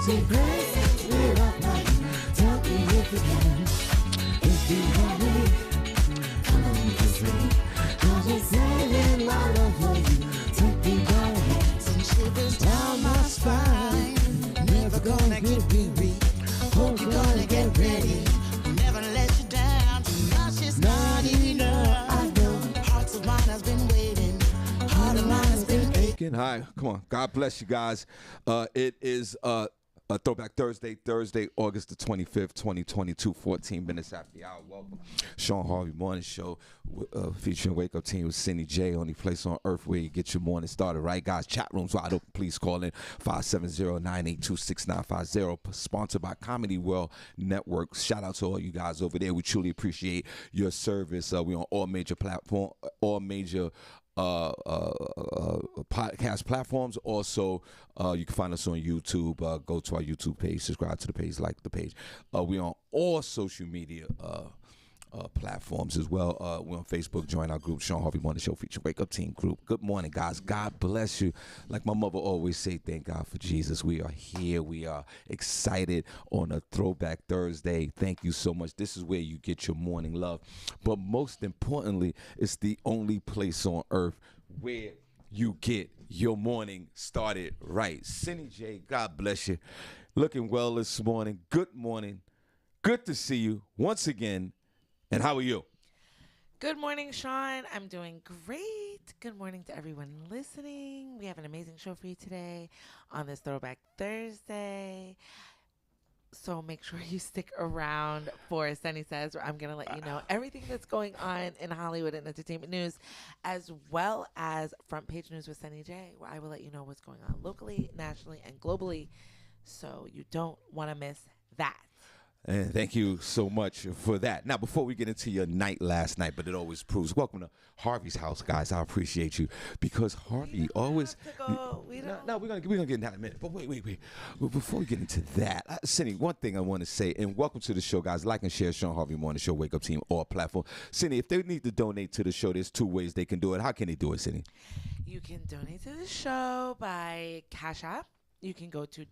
Say grace, we love my tell me if you can. If you want me, come on, kiss me. Cause you're saying my love for you. Take me by the hands and shivers down my spine. Never gonna get weary. Hope you're gonna get ready. Never let you down. Much is not enough. I know hearts of mine has been waiting. Heart of mine has been aching. Hi, come on. God bless you guys. It is a Throwback Thursday, August the 25th, 2022, 14 minutes after the hour. Welcome. Shawn Harvey Morning Show featuring Wake Up Team with Senny J, only place on earth where you get your morning started, right, guys? Chat rooms wide open. Please call in 570-982-6950. Sponsored by Comedy World Network. Shout out to all you guys over there. We truly appreciate your service. We're on all major platforms, all major podcast platforms. Also, you can find us on YouTube. Go to our YouTube page, subscribe to the page, like the page. We're on all social media platforms as well. We're on Facebook. Join our group, Shawn Harvey Morning Show feature Wake Up Team group. Good morning, guys. God bless you. Like my mother always say, thank God for Jesus. We are here. We are excited on a Throwback Thursday. Thank you so much. This is where you get your morning love. But most importantly, it's the only place on earth where you get your morning started right. Senny J, God bless you. Looking well this morning. Good morning. Good to see you once again. And how are you? Good morning, Shawn. I'm doing great. Good morning to everyone listening. We have an amazing show for you today on this Throwback Thursday. So make sure you stick around for Senny Says, where I'm going to let you know everything that's going on in Hollywood and entertainment news, as well as Front Page News with Senny J, where I will let you know what's going on locally, nationally, and globally. So you don't want to miss that. And thank you so much for that. Now, before we get into your night last night, but it always proves, welcome to Harvey's house, guys. I appreciate you because Harvey always. No, we're gonna get into that in a minute. But wait. Before we get into that, Senny, one thing I want to say, and welcome to the show, guys. Like and share Shawn Harvey Morning Show, Wake Up Team, or platform. Senny, if they need to donate to the show, there's two ways they can do it. How can they do it, Senny? You can donate to the show by Cash App. You can go to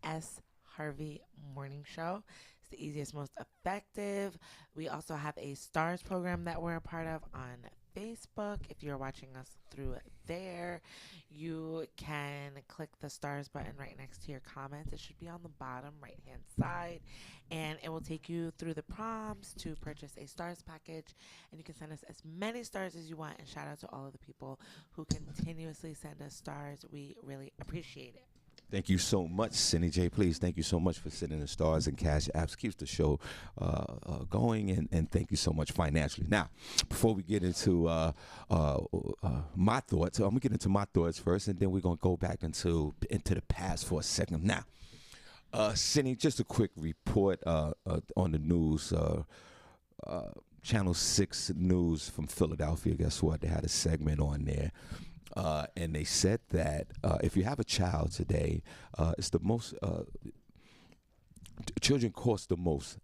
$S Harvey Morning Show. It's the easiest, most effective. We also have a stars program that we're a part of on Facebook. If you're watching us through there, you can click the stars button right next to your comments. It should be on the bottom right hand side, and it will take you through the prompts to purchase a stars package, and you can send us as many stars as you want. And shout out to all of the people who continuously send us stars. We really appreciate it. Thank you so much, Senny J. Please, thank you so much for sending the stars and cash apps. Keeps the show going, and thank you so much financially. Now, before we get into my thoughts, I'm going to get into my thoughts first, and then we're going to go back into the past for a second. Now, Senny, just a quick report on the news. Channel 6 News from Philadelphia, guess what? They had a segment on there. And they said that if you have a child today, it's the most children cost the most,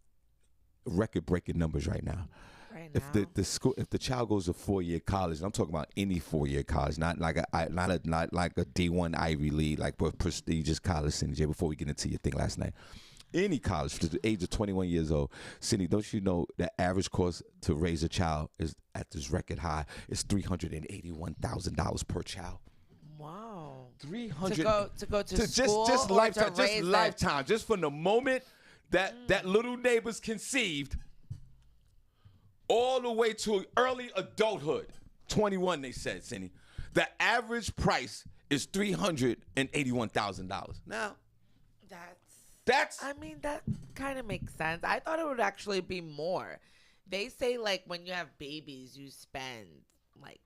record-breaking numbers right now. If the child goes to 4-year college, and I'm talking about any 4-year college, not like a D1 Ivy League, like a prestigious college. Senny J, before we get into your thing last night, any college to the age of 21 years old, Senny, don't you know the average cost to raise a child is at this record high? It's $381,000 per child. Wow. 300 to go to school, just or lifetime, to just raise lifetime, just from the moment that little neighbor's conceived all the way to early adulthood. 21, they said, Senny. The average price is $381,000. Now, I mean, that kind of makes sense. I thought it would actually be more. They say, like, when you have babies, you spend, like,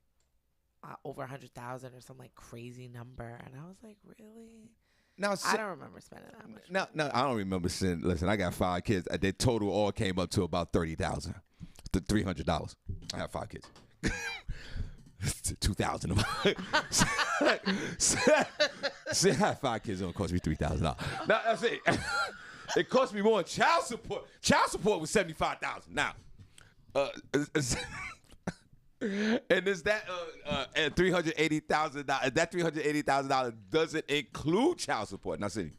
over 100,000 or some, like, crazy number. And I was like, really? Now, I don't remember spending that much. No, I don't remember spending. Listen, I got 5 kids. Their total all came up to about $30,000 to $300. I have 5 kids. 2,000 of them. See, I have 5 kids. It don't cost me $3,000. Now that's it. It cost me more in child support. Child support was $75,000. Now, and is that $380,000? That $380,000 doesn't include child support. Now, see,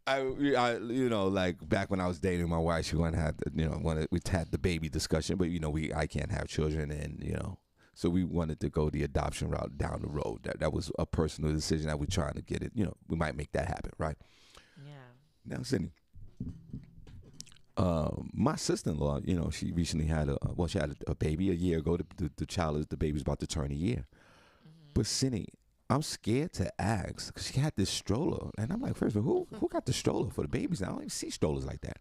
like back when I was dating my wife, she wanted to have, we had the baby discussion, but I can't have children, and so we wanted to go the adoption route down the road. That was a personal decision that we're trying to get it. We might make that happen, right? Yeah. Now, Senny, my sister-in-law, she recently had she had a baby a year ago. The baby's about to turn a year. But Senny, I'm scared to ask because she had this stroller, and I'm like, first of all, who got the stroller for the babies? Now I don't even see strollers like that.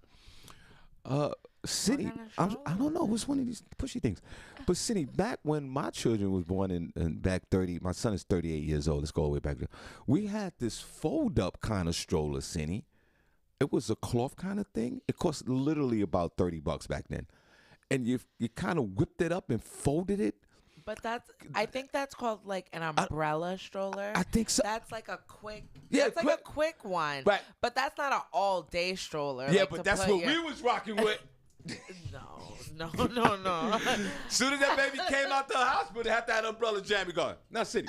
Senny, I don't know. What's one of these pushy things? But Senny, back when my children was born in back 30, my son is 38 years old. Let's go all the way back there. We had this fold-up kind of stroller, Senny. It was a cloth kind of thing. It cost literally about $30 back then, and you kind of whipped it up and folded it. But I think that's called like an umbrella stroller. I think so. That's like a quick. Yeah, it's like a quick one. Right. But that's not an all-day stroller. Yeah, like but to that's put what we was rocking with. No. Soon as that baby came out the hospital, they had that umbrella jammy going. Now, Senny.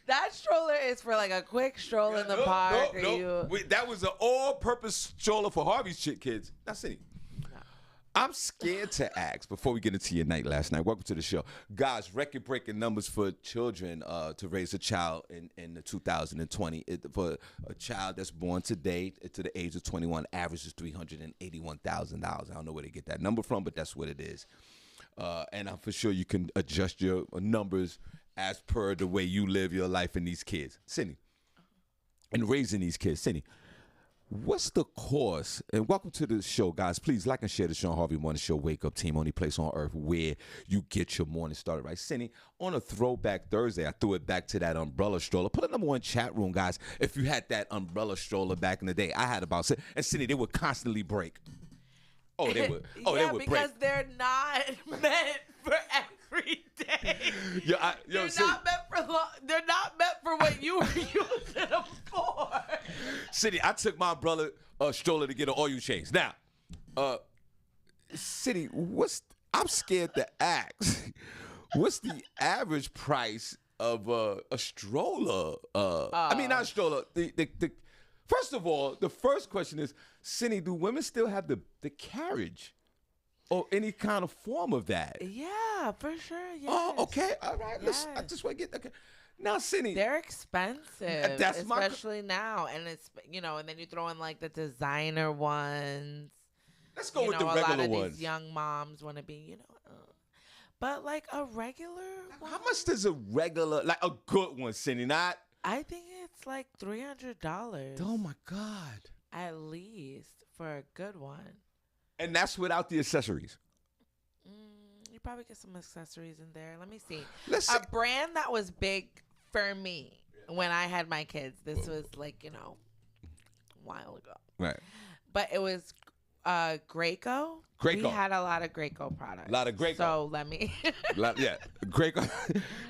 That stroller is for like a quick stroll in the park. That was an all-purpose stroller for Harvey's kids. Now, Senny. I'm scared to ask before we get into your night last night. Welcome to the show. Guys, record-breaking numbers for children to raise a child in the 2020. For a child that's born today to the age of 21, average is $381,000. I don't know where they get that number from, but that's what it is. And I'm for sure you can adjust your numbers as per the way you live your life in these kids. Senny, and raising these kids. Senny, what's the cost? And welcome to the show, guys. Please like and share the Shawn Harvey Morning Show Wake Up Team, only place on earth where you get your morning started, right? Senny, on a throwback Thursday, I threw it back to that umbrella stroller. Put a number one chat room, guys, if you had that umbrella stroller back in the day. I had about six. And Senny, they would constantly break. Oh, they would. Oh, yeah, they would because break. they're not meant for every day. They're They're not meant for what you were using them for. Senny, I took my umbrella stroller to get an oil change. Now, Senny, I'm scared to ask. What's the average price of a stroller? I mean, not a stroller. First of all, the first question is, Senny, do women still have the carriage or any kind of form of that? Yeah, for sure. Yes. Oh, okay. All right. Yes. I just want to get okay. Now, Senny, they're expensive, That's especially now, and it's and then you throw in like the designer ones. Let's go with the regular a lot of ones. These young moms want to be, but like a regular one. How much does a regular, like a good one, Senny? Not. I think it's like $300. Oh my God. At least for a good one. And that's without the accessories. You probably get some accessories in there. Let me see. A brand that was big for me when I had my kids. This was like, a while ago. Right. But it was Graco. We had a lot of Graco products. A lot of Graco. So let me. Graco.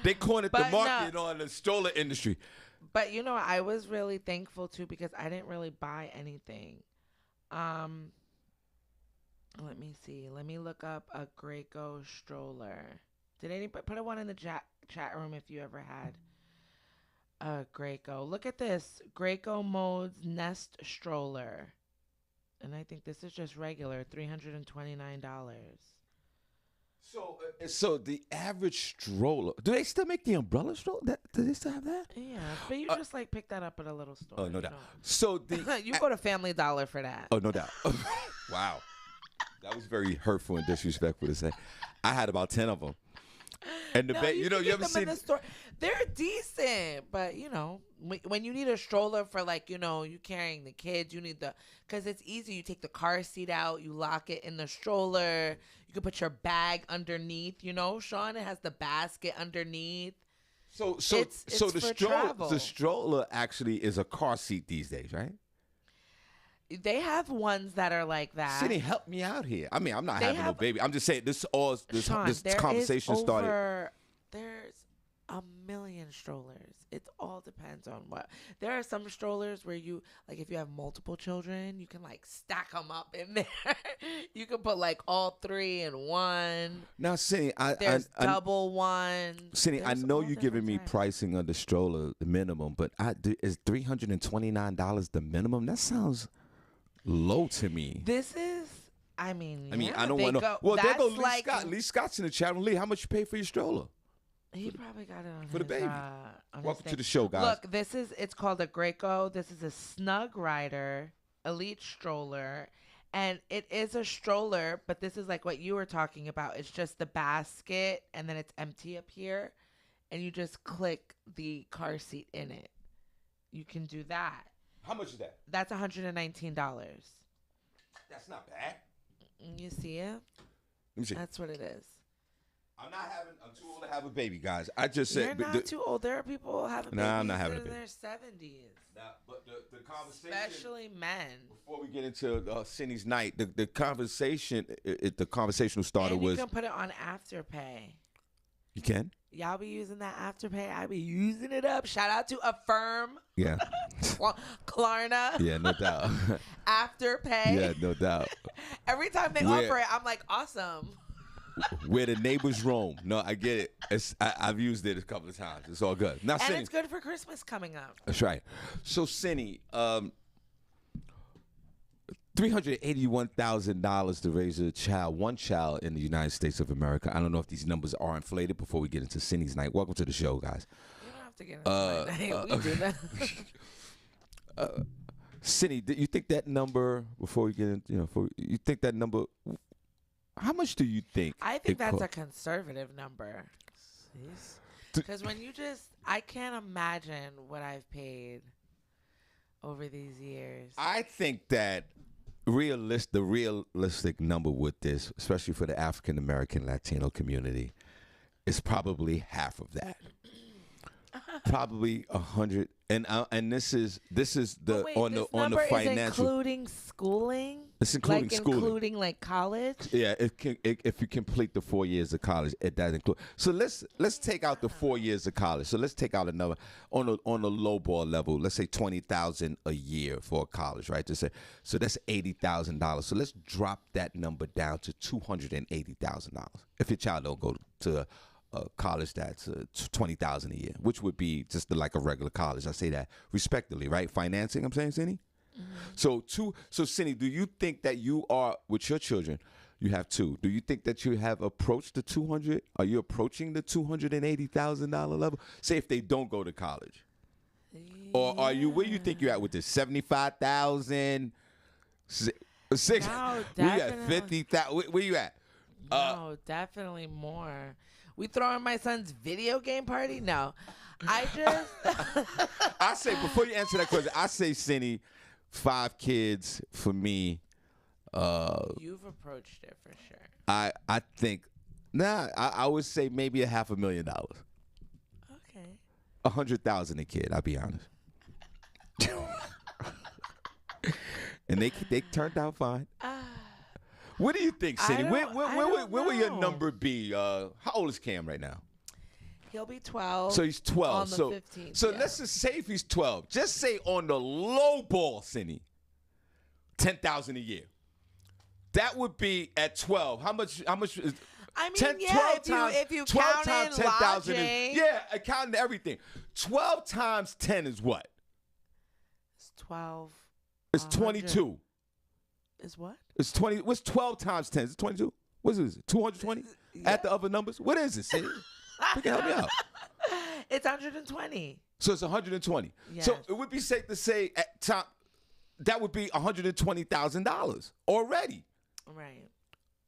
They cornered the market on the stroller industry. But I was really thankful too because I didn't really buy anything. Let me see. Let me look up a Graco stroller. Did anybody put one in the chat room if you ever had a Graco? Look at this. Graco Modes Nest stroller. And I think this is just regular, $329. So the average stroller. Do they still make the umbrella stroller? Do they still have that? Yeah, but you just like pick that up at a little store. Oh, no doubt. So you go to Family Dollar for that. Oh, no doubt. Wow. That was very hurtful and disrespectful to say. I had about 10 of them. And you ever seen in the store? They're decent, but when you need a stroller for you carrying the kids, you need because it's easy. You take the car seat out, you lock it in the stroller. You can put your bag underneath. Shawn, it has the basket underneath. So it's the stroller actually is a car seat these days, right? They have ones that are like that. Senny, help me out here. I mean, I'm not having no baby. I'm just saying this Shawn, conversation started. a million strollers. It all depends on what. There are some strollers where you, like, if you have multiple children, you can, like, stack them up in there. You can put, like, all three in one. Now, Senny, There's double ones. Senny, I There's know all you're giving me different types. pricing on the stroller, the minimum, but is $329 the minimum? That sounds low to me. This is, I mean, I don't they want to. go- Well, there that's go Lee like- Scott. Lee Scott's in the chat room. Lee, how much you pay for your stroller? He probably got it on For the his, baby. on his Welcome to thing. the show, guys. Look, it's called a Graco. This is a Snug Rider Elite stroller. And it is a stroller, but this is like what you were talking about. It's just the basket, and then it's empty up here. And you just click the car seat in it. You can do that. How much is that? That's $119. That's not bad. You see it? Let me see. That's what it is. I'm too old to have a baby, guys. I just said. You're not too old. There are people having babies I'm not having a in baby. their 70s. But the conversation. Especially men. Before we get into Senny's night, the conversation, the conversational starter And you was. can put it on Afterpay. You can? Y'all be using that Afterpay. I be using it up. Shout out to Affirm, Yeah. Klarna, Yeah, no doubt. Afterpay. Yeah, no doubt. Every time they Where- offer it, I'm like, awesome. Where the neighbors roam. No, I get it. I've used it a couple of times. It's all good. Now, And Senny. it's good for Christmas coming up. That's right. So, Senny, $381,000 to raise one child in the United States of America. I don't know if these numbers are inflated before we get into Senny's night. Welcome to the show, guys. You don't have to get into my name. We do that. Senny, you think that number, before we get into, you think that number, how much do you think? I think that's a conservative number. Because when I can't imagine what I've paid over these years. I think that the realistic number with this, especially for the African American Latino community, is probably half of that. Probably 100, and this is the Wait, on this the number is financial. including schooling. It's including schooling. Including like college. Yeah, if you complete the 4 years of college, it does include. So let's take out the 4 years of college. So let's take out another on a low ball level. Let's say $20,000 a year for college, right? So that's $80,000. So let's drop that number down to $280,000 if your child don't go to college that's $20,000 a year, which would be just like a regular college. I say that respectfully, right? Financing, I'm saying, Senny. So Senny, do you think that you are with your children? You have two. Do you think that you have approached the 200? Are you approaching the $280,000 level? Say if they don't go to college, or are you? Where you think you're at with this? 75,000, 6. No, We at definitely. 50,000. Where you at? No, definitely more. We throwing my son's video game party? No. I just I say, before you answer that question, I say, Senny, 5 kids for me. You've approached it for sure. I think, I would say maybe $500,000. Okay. 100,000 a kid, I'll be honest. And they turned out fine. What do you think, Senny? Where will your know. number be? How old is Cam right now? He'll be 12. So he's 12. On the so 15th, so yeah. let's just say if he's 12. Just say on the low ball, Senny, $10,000 a year. That would be at 12. How much is? I mean, 10, yeah, 12 times, if you 12 count times in 10,000 lodging. is, yeah, accounting everything. 12 times 10 is what? It's 12. It's 100. 22. Is what? It's 20. What's 12 times 10? Is it 22? What is it? 220? Yeah. At the other numbers? What is it, Senny? You can help me out. It's 120. So it's 120. Yes. So it would be safe to say at top that would be $120,000 already. Right.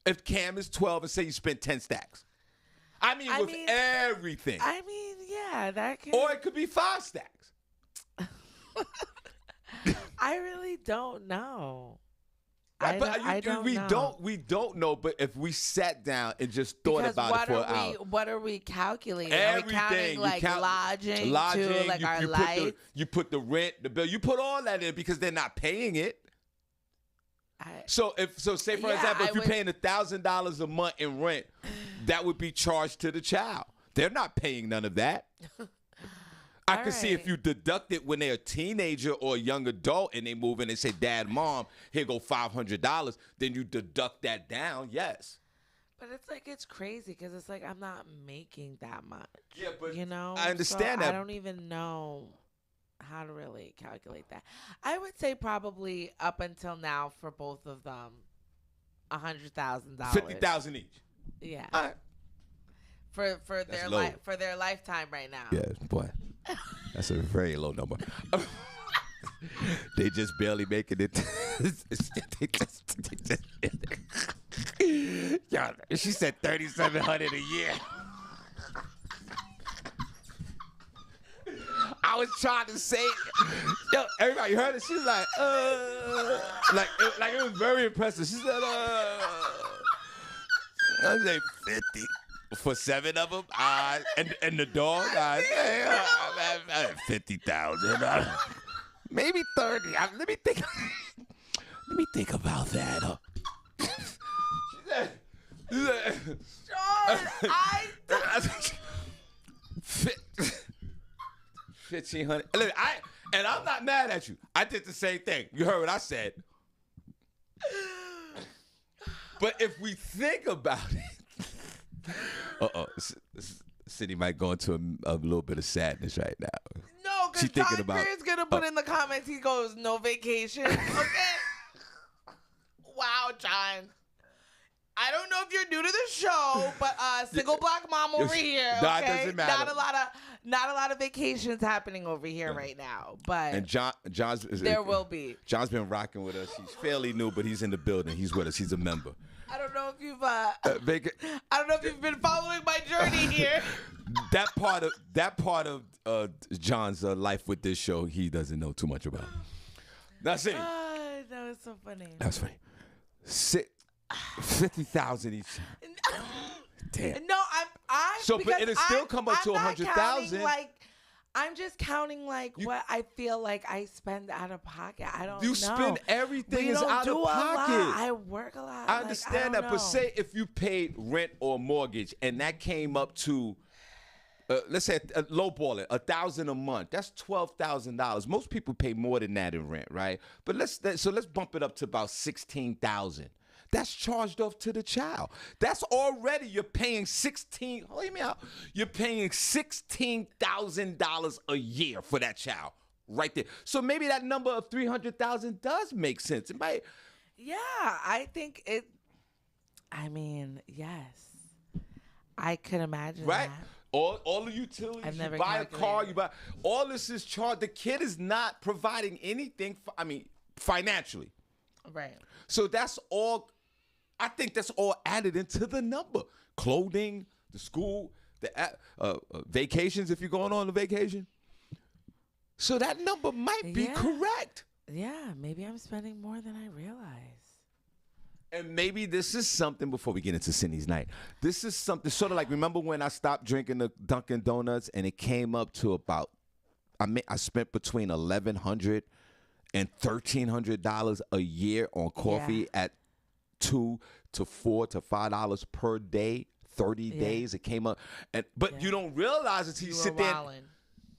If Cam is 12 and say you spent 10 stacks. I mean, everything. I mean, yeah, that can. Or it could be 5 stacks. I really don't know. Right, I don't know. We don't know, but if we sat down and just thought Because about it for an hour. what are we calculating? Everything. Are we counting You like count lodging, too, like our you lights? you put the rent, the bill, you put all that in because they're not paying it. So say for Yeah, example, I if you're would- paying $1,000 a month in rent, that would be charged to the child. They're not paying none of that. I All can see if right. you deduct it when they're a teenager or a young adult and they move in and say, Dad, Mom, here go $500. Then you deduct that down, yes. But it's like it's crazy because it's like I'm not making that much. Yeah, but you know, I understand that. I don't even know how to really calculate that. I would say probably up until now for both of them, $100,000, $50,000 each. Yeah, All right. for their low. for their lifetime right now. Yeah, boy. That's a very low number. They just barely making it. Yeah, she said $3,700 a year. I was trying to say, yo, everybody heard it. She's like, like it was very impressive. She said, I say 50 for 7 of them. And the dog, 50,000. Maybe 30. Let me think. Let me think about that. She said, Sean, I 1,500. Look, and I'm not mad at you. I did the same thing. You heard what I said. But if we think about it, Senny might go into a little bit of sadness right now. no, because She thinking John about- Green's gonna put in the comments. He goes, "No vacation." Okay. Wow, John. I don't know if you're new to the show, but single black mom over here. Okay? Nah, it doesn't matter. Not a lot of vacations happening over here right now, but And John's there will be. John's been rocking with us. He's fairly new, but he's in the building. He's with us. He's a member. I don't know if you've I don't know if you've been following my journey here. That part of John's life with this show, he doesn't know too much about. That's it. That was so funny. That's funny. 50,000 each. Damn. No, So, but because it'll still come up to I'm not 100,000. counting, like, I'm just counting what I feel like I spend out of pocket. I don't know. You spend everything we is don't out do of a lot. pocket. I work a lot. I understand that, don't but know. say if you paid rent or mortgage and that came up to, let's say a low ball it, $1,000 a month. That's $12,000. Most people pay more than that in rent, right? But let's bump it up to about $16,000. That's charged off to the child. That's already you're paying hear me out. You're paying $16,000 a year for that child, right there. So maybe that number of 300,000 does make sense. It might. Yeah, I think it. I mean, yes, I could imagine Right? that. All the utilities, I've never you buy a car, calculated. you buy all this is charged. The kid is not providing anything. Financially. Right. So that's all. I think that's all added into the number. Clothing, the school, the vacations if you're going on a vacation. So that number might be Yeah. correct. Yeah, maybe I'm spending more than I realize. And maybe this is something, before we get into Senny's night, this is something sort of like, remember when I stopped drinking the Dunkin' Donuts and it came up to about, I spent between $1,100 and $1,300 a year on coffee at $2 to $4 to $5 per day, 30 days. It came up, but you don't realize until you sit there.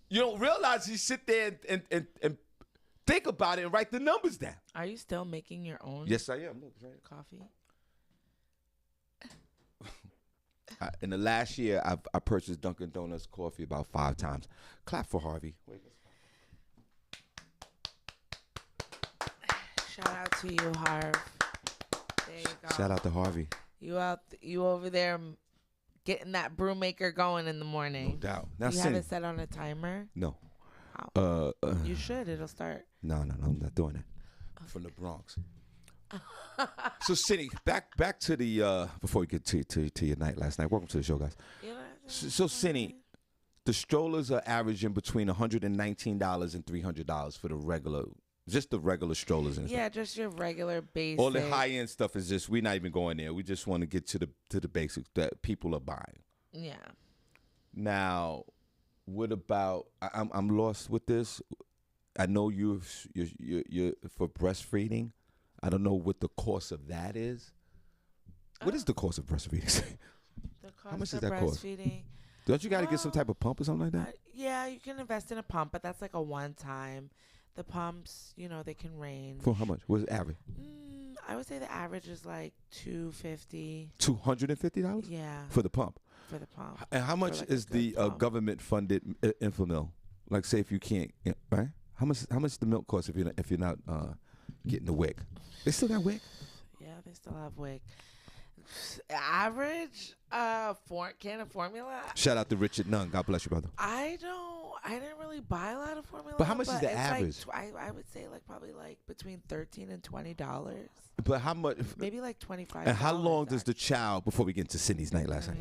You don't realize you sit there and think about it and write the numbers down. Are you still making your own Yes, I am. Look, right. coffee? In the last year, I purchased Dunkin' Donuts coffee about 5 times. Clap for Harvey. Wait. Shout out to you, Harv. There you go. Shout out to Harvey. You over there getting that brew maker going in the morning. No doubt. Now, You have Senny. it set on a timer? No. How? You should. It'll start. No, I'm not doing that. From the Bronx. So, Senny, back to the before we get to your night last night. Welcome to the show, guys. So, Senny, the strollers are averaging between $119 and $300 for the regular strollers. And Yeah, just your regular basic. all the high end stuff is just, we're not even going there. We just want to get to the basics that people are buying. Yeah. Now, what about? I'm lost with this. I know you're for breastfeeding. I don't know what the cost of that is. What is the cost of breastfeeding? The cost How much of does that cost? breastfeeding. Don't you got to get some type of pump or something like that? Yeah, you can invest in a pump, but that's like a one-time. The pumps, they can range. For how much? What's the average? I would say the average is like $250. $250? Yeah. For the pump. For the pump. And how much is the government-funded Infamil? Like, say if you can't, right? How much the milk cost if you're not getting the WIC? They still got WIC? Yeah, they still have WIC. Average can of formula. Shout out to Richard Nunn. God bless you, brother. I didn't really buy a lot of formula. But how much is the average? I would say probably between $13 and $20. But how much? Maybe like $25. And how long does the child, before we get into Sydney's night last night?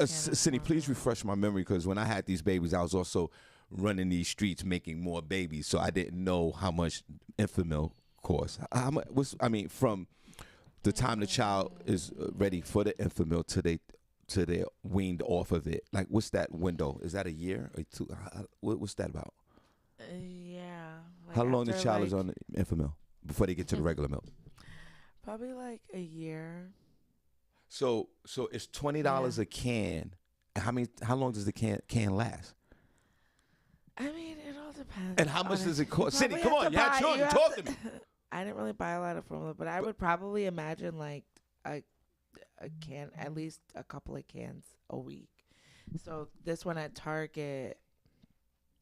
Senny, please refresh my memory, because when I had these babies, I was also running these streets making more babies, so I didn't know how much Infamil costs. How much from the time the child is ready for the Infamil till they're weaned off of it? Like, what's that window? Is that a year or two? What's that about? Yeah. How long the child is on the Infamil before they get to the regular milk? Probably like a year. So it's $20 a can. How long does the can last? I mean, it all depends. And how much does it cost? Cindy, come on, you had children. Talk to me. I didn't really buy a lot of formula, but I would probably imagine like a can, at least a couple of cans a week. So this one at Target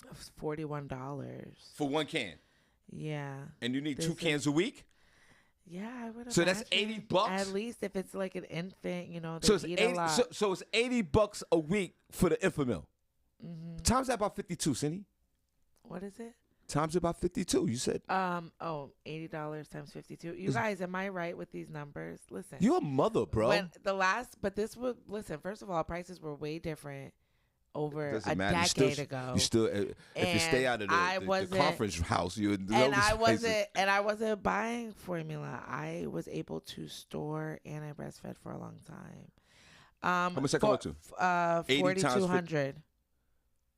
was $41 for one can. Yeah. And you need 2 cans a week? Yeah, I would. So that's $80. At least if it's like an infant, they so it's eat a lot. So it's $80 a week for the Infamil. Mm-hmm. Times that about 52, Cindy. What is it? Times about 52. You said. $80 times 52. You guys, am I right with these numbers? Listen. You're a mother, bro. Listen. First of all, prices were way different over a matter. decade ago. You still, if you stay out of the conference house, I wasn't buying formula. I was able to store, and I breastfed for a long time. How much that come up to? 4,200.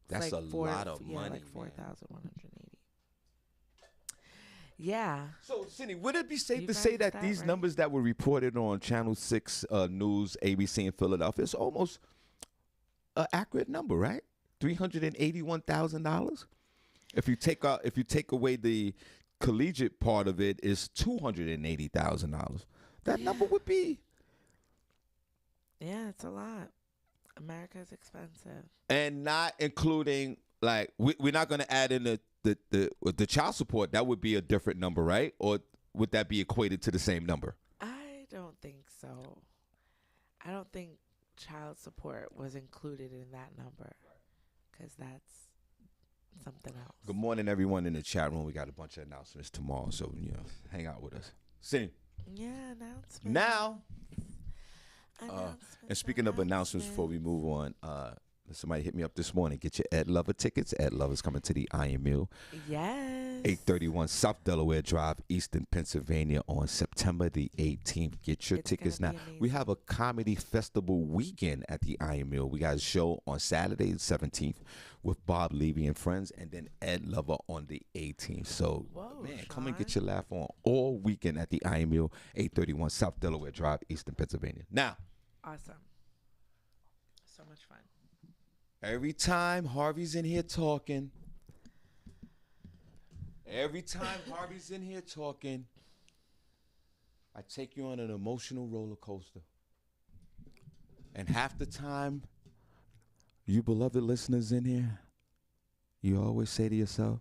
That's like a lot of money. Like 4,180. Yeah. So, Cindy, would it be safe to say that these numbers that were reported on Channel 6 News, ABC in Philadelphia, is almost an accurate number, right? $381,000. If you take away the collegiate part of it, is $280,000. That number would be. Yeah, it's a lot. America is expensive, and not including like we're not going to add in the child support. That would be a different number, right? Or would that be equated to the same number? I don't think so. I don't think child support was included in that number, because that's something else. Good morning, everyone in the chat room. We got a bunch of announcements tomorrow, so hang out with us. See. Yeah, announcements. Now. And speaking of announcements, before we move on, somebody hit me up this morning. Get your Ed Lover tickets. Ed Lover's coming to the Iron Mill. Yes. 831 South Delaware Drive, Eastern Pennsylvania, on September the 18th. Get your tickets now. We have a comedy festival weekend at the Iron Mill. We got a show on Saturday the 17th with Bob Levy and friends, and then Ed Lover on the 18th. So, come and get your laugh on all weekend at the Iron Mill, 831 South Delaware Drive, Eastern Pennsylvania. Now. Awesome. So much fun. Every time Harvey's in here talking, I take you on an emotional roller coaster. And half the time, you beloved listeners in here, you always say to yourself,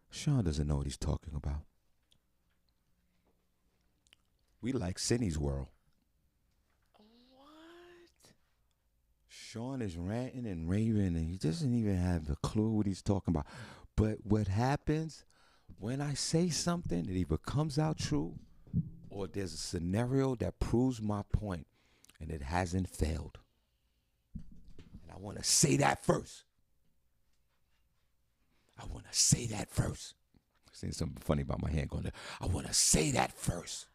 Shawn doesn't know what he's talking about. We like Senny's world. Shawn is ranting and raving, and he doesn't even have a clue what he's talking about. But what happens when I say something, it either comes out true or there's a scenario that proves my point, and it hasn't failed. And I want to say that first. Saying something funny about my hand going there. I want to say that first.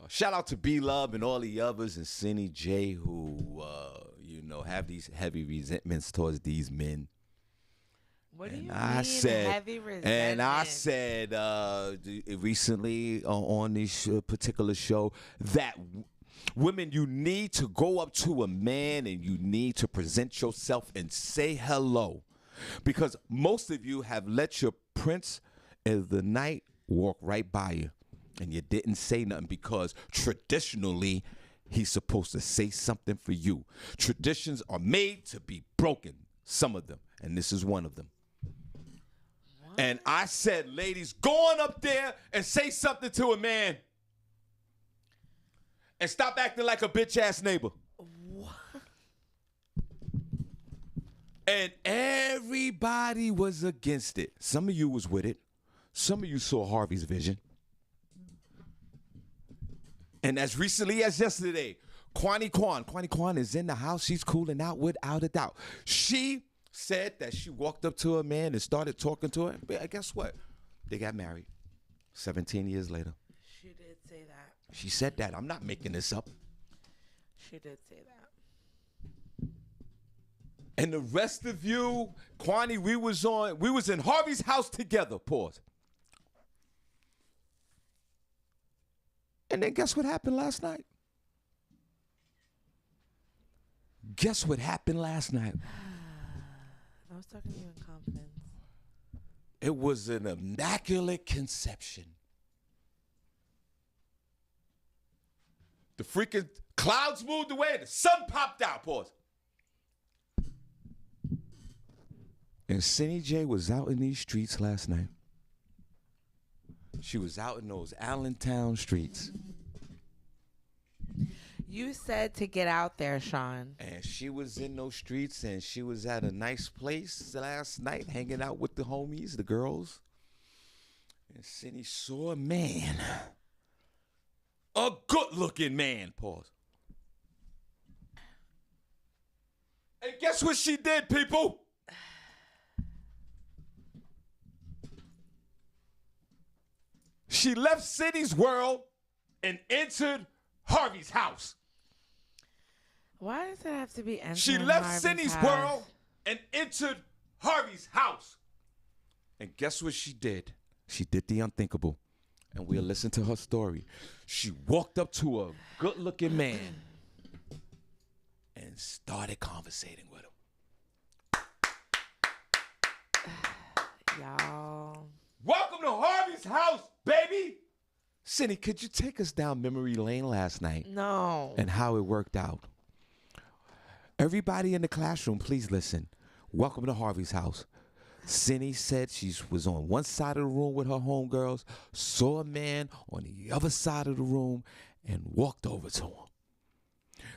Shout out to B-Love and all the others and Senny J who, have these heavy resentments towards these men. What do you mean heavy resentment? And I said recently on this particular show that Women, you need to go up to a man and you need to present yourself and say hello. Because most of you have let your prince of the night walk right by you. And you didn't say nothing because traditionally, he's supposed to say something for you. Traditions are made to be broken, some of them. And this is one of them. What? And I said, ladies, go on up there and say something to a man. And stop acting like a bitch-ass neighbor. What? And everybody was against it. Some of you was with it. Some of you saw Harvey's vision. And as recently as yesterday, Kwani Kwan is in the house. She's cooling out without a doubt. She said that she walked up to a man and started talking to her. But guess what? They got married 17 years later. She did say that. She said that. I'm not making this up. She did say that. And the rest of you, Kwani, we was in Harvey's house together. Pause. And then guess what happened last night? Guess what happened last night? I was talking to you in confidence. It was an immaculate conception. The freaking clouds moved away and the sun popped out. Pause. And Senny J was out in these streets last night. She was out in those Allentown streets. You said to get out there, Shawn. And she was in those streets and she was at a nice place last night hanging out with the homies, the girls. And Senny saw a man. A good-looking man. Pause. And guess what she did, people? She left Senny's world and entered Harvey's house. Why does it have to be entering She left Harvey's Senny's house? world and entered Harvey's house. And guess what she did? She did the unthinkable. And we'll listen to her story. She walked up to a good-looking man and started conversating with him. Y'all. Welcome to Harvey's house, baby. Senny, could you take us down memory lane last night? No. And how it worked out? Everybody in the classroom, please listen. Welcome to Harvey's house. Senny said she was on one side of the room with her homegirls, saw a man on the other side of the room, and walked over to him.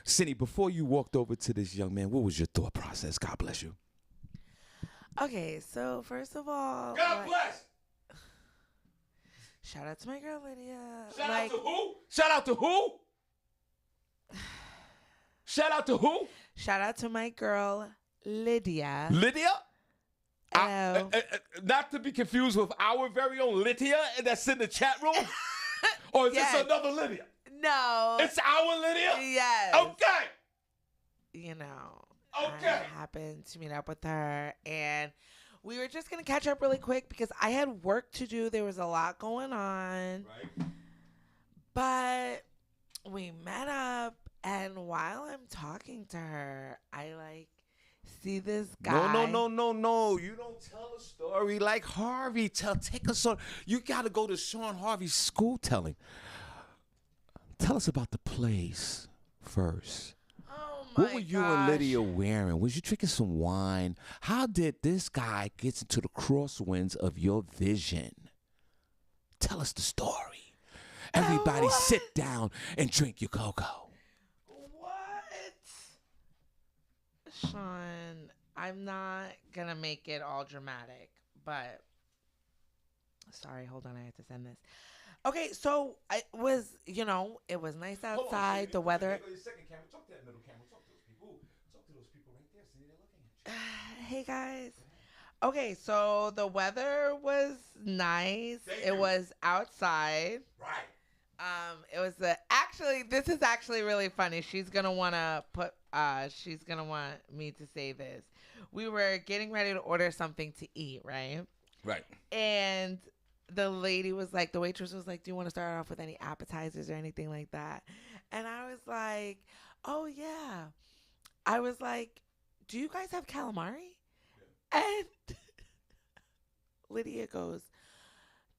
Senny, before you walked over to this young man, what was your thought process? God bless you. Okay, so first of all, God bless. shout out to my girl Lydia. Shout out to who? Shout out to who? Shout out to who? Shout out to my girl Lydia. Lydia? Hello. Not to be confused with our very own Lydia that's in the chat room? Or is Yes. this another Lydia? No. It's our Lydia? Yes. Okay. You know. Okay. I happened to meet up with her and we were just going to catch up really quick because I had work to do. There was a lot going on. Right. But we met up and while I'm talking to her, I see this guy. No. You don't tell a story like Harvey. Take us on. You got to go to Shawn Harvey's school telling. Tell us about the place first. Oh my What were you and Lydia wearing? Was you drinking some wine? How did this guy get into the crosswinds of your vision? Tell us the story. Everybody What? sit down and drink your cocoa. What? Shawn, I'm not going to make it all dramatic, but sorry, hold on, I have to send this. Okay, so it was nice outside, the weather. Second camera, talk to that middle camera, talk to those people. Talk to those people right there. See, they're looking at you. Hey guys. Okay, so the weather was nice. It was outside. Right. It was this is actually really funny. She's gonna want me to say this. We were getting ready to order something to eat, right? Right. And the waitress was like, do you want to start off with any appetizers or anything like that? And I was like, oh, yeah. I was like, do you guys have calamari? And Lydia goes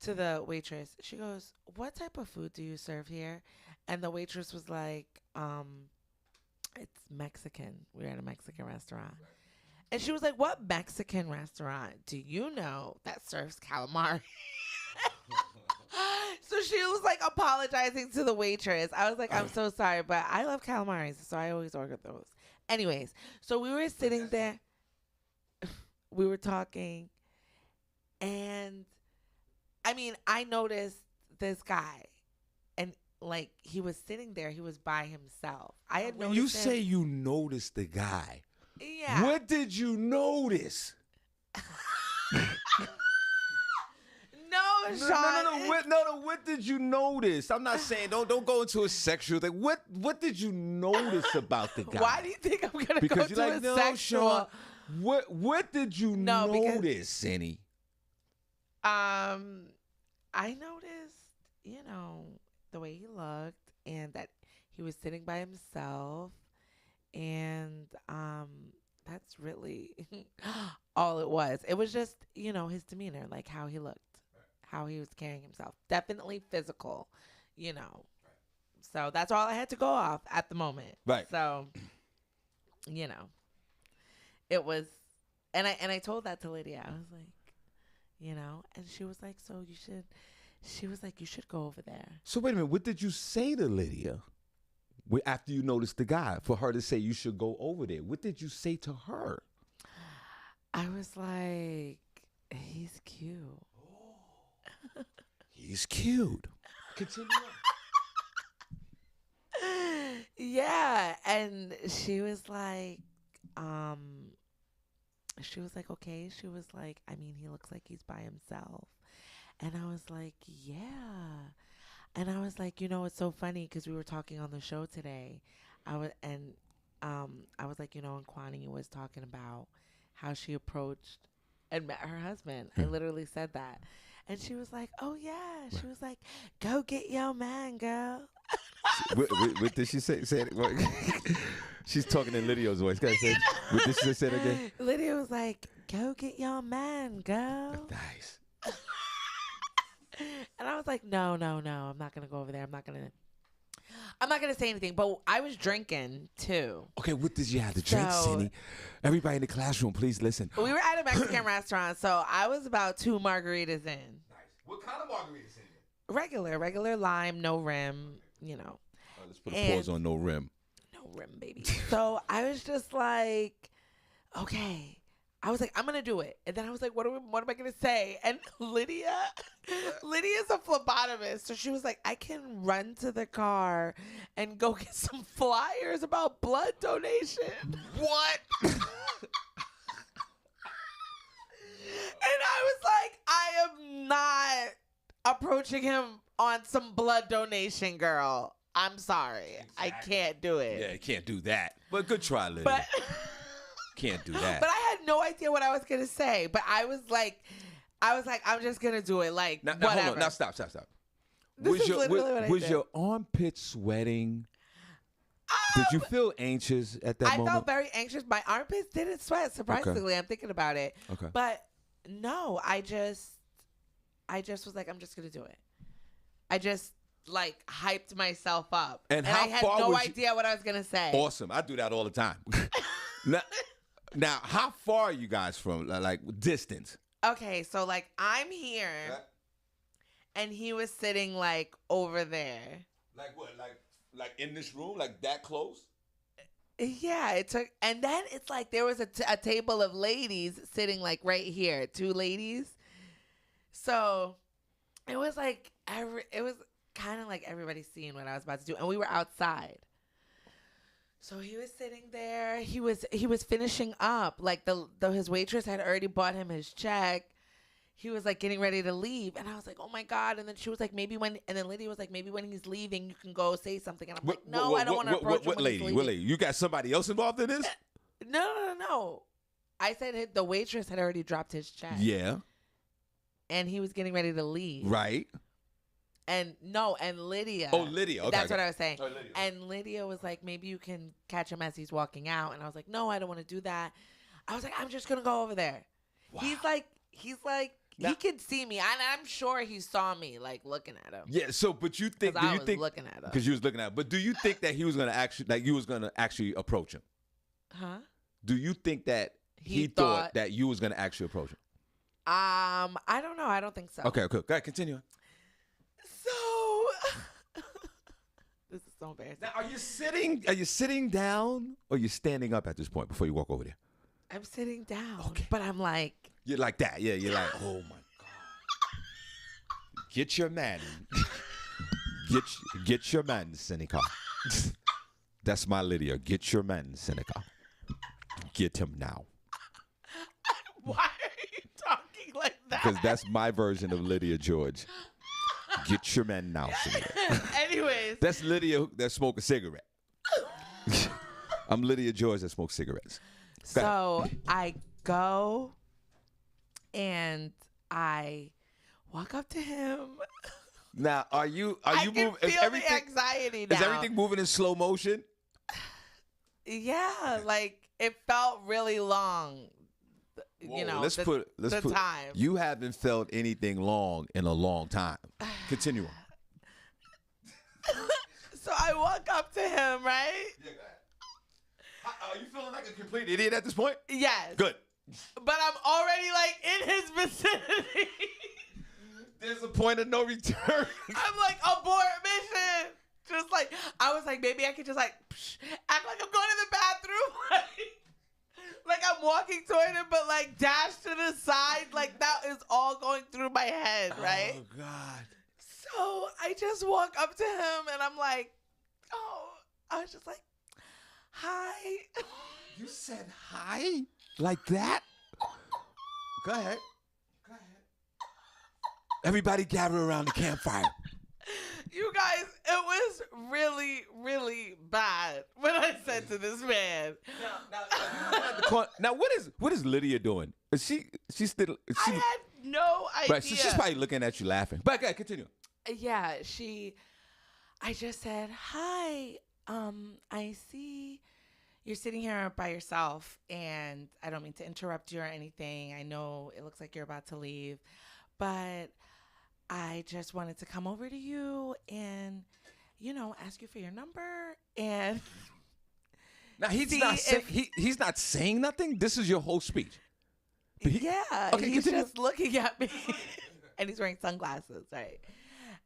to the waitress. She goes, what type of food do you serve here? And the waitress was like, it's Mexican. We're at a Mexican restaurant. And she was like, what Mexican restaurant do you know that serves calamari? So she was like apologizing to the waitress. I was like, I'm so sorry, but I love calamari, so I always order those. Anyways, so we were sitting there. We were talking. And, I mean, I noticed this guy. And, like, he was sitting there. He was by himself. I had When noticed you him. say you noticed the guy, Yeah. what did you notice? No, Sean. What did you notice? I'm not saying don't go into a sexual thing. What did you notice about the guy? Why do you think I'm gonna Because go you're to like, a no, sexual? Sean. What did you notice, Senny? I noticed, the way he looked, and that he was sitting by himself, and that's really all it was. It was just, his demeanor, like how he looked, how he was carrying himself. Definitely physical, So that's all I had to go off at the moment. Right. So, it was, and I told that to Lydia. I was like, and she was like, you should go over there. So wait a minute. What did you say to Lydia after you noticed the guy for her to say you should go over there? What did you say to her? I was like, he's cute. He's cute. Continue on. Yeah, and she was like, okay. She was like, I mean, he looks like he's by himself. And I was like, yeah. And I was like, it's so funny because we were talking on the show today. I was like, and Kwani was talking about how she approached and met her husband. I literally said that. And she was like, oh, yeah. She was like, go get your man, girl. What did she say? Say it. She's talking in Lydia's voice. What did she say it again? Lydia was like, go get your man, girl. Nice. And I was like, no, I'm not going to go over there. I'm not going to say anything. But I was drinking, too. Okay, what did you have to drink, Senny? Everybody in the classroom, please listen. We were at a Mexican restaurant, so I was about 2 margaritas in. Nice. What kind of margaritas in it? Regular lime, no rim, let's put a pause on no rim. No rim, baby. So I was just like, okay. I was like, I'm going to do it. And then I was like, what am I going to say? And Lydia's a phlebotomist. So she was like, I can run to the car and go get some flyers about blood donation. What? And I was like, I am not approaching him on some blood donation, girl. I'm sorry. Exactly. I can't do it. Yeah, you can't do that. But good try, Lydia. But can't do that. But I had no idea what I was going to say. But I was like, I'm just going to do it. Like, now, whatever. Hold on. Now, stop. This is literally what I was did. your armpit sweating? Did you feel anxious at that moment? I felt very anxious. My armpits didn't sweat, surprisingly. I'm thinking about it. Okay. But no, I just was like, I'm just going to do it. I just like hyped myself up. And I had no idea what I was going to say. Awesome. I do that all the time. Now, how far are you guys from, like, distance? Okay, so, like, I'm here, and he was sitting, like, over there. Like what? Like in this room? Like that close? Yeah, it took, and then it's like there was a table of ladies sitting, like, right here, 2 ladies. So, it was like, it was kind of like everybody seeing what I was about to do, and we were outside. So he was sitting there. He was finishing up. Like his waitress had already bought him his check. He was like getting ready to leave, and I was like, "Oh my god!" And then she was like, and then Lydia was like, "Maybe when he's leaving, you can go say something." And I'm like, "No, I don't want to approach him." What lady? What lady? You got somebody else involved in this? No. I said the waitress had already dropped his check. Yeah. And he was getting ready to leave. Right. And Lydia. Oh, Lydia. Okay, That's okay. what I was saying. Oh, Lydia. And Lydia was like, maybe you can catch him as he's walking out. And I was like, no, I don't want to do that. I was like, I'm just gonna go over there. Wow. He's like, Now- he could see me, and I'm sure he saw me like looking at him. Yeah. So, but you think? 'Cause Do I you was think? looking at him. Because you was looking at him. But do you think that he was gonna actually, like, you was gonna actually approach him? Huh? Do you think that he thought that you was gonna actually approach him? I don't know. I don't think so. Okay. Go ahead. Continue. So this is so embarrassing. Now, are you sitting down or you standing up at this point before you walk over there? I'm sitting down, Okay. but I'm like, You're like that. Yeah. You're like, oh my God. Get your man. Get your man, Seneca. That's my Lydia. Get your man, Seneca. Get him now. why are you talking like that? Because that's my version of Lydia George. Get your man now, Seneca. Anyways, That's Lydia that smoke a cigarette. I'm Lydia George that smokes cigarettes. so I go and I walk up to him. Now, are you I can moving? feel the anxiety now. Is everything moving in slow motion? Yeah, like it felt really long. You know, let's put time. You haven't felt anything long in a long time. Continue on. So I walk up to him, right? Yeah, go ahead. Are you feeling like a complete idiot at this point? Yes. Good. But I'm already like in his vicinity. There's a point of no return. I'm like, abort mission. Just like, I was like, maybe I could just like act like I'm going to the bathroom. Like I'm walking toward him, but like dash to the side. Like that is all going through my head, right? Oh, God. So I just walk up to him and I'm like, oh, I was just like, hi. You said hi? Like that? Go ahead. Everybody gather around the campfire. You guys, it was really, really bad when I said to this man. Now, what is Lydia doing? Is she still? I had no idea. Right, so she's probably looking at you laughing. But okay, continue. Yeah, I just said, hi, I see you're sitting here by yourself, and I don't mean to interrupt you or anything. I know it looks like you're about to leave, but I just wanted to come over to you and, ask you for your number. And now he's not saying nothing. This is your whole speech. Yeah, okay, he's continue. just looking at me, and he's wearing sunglasses, right?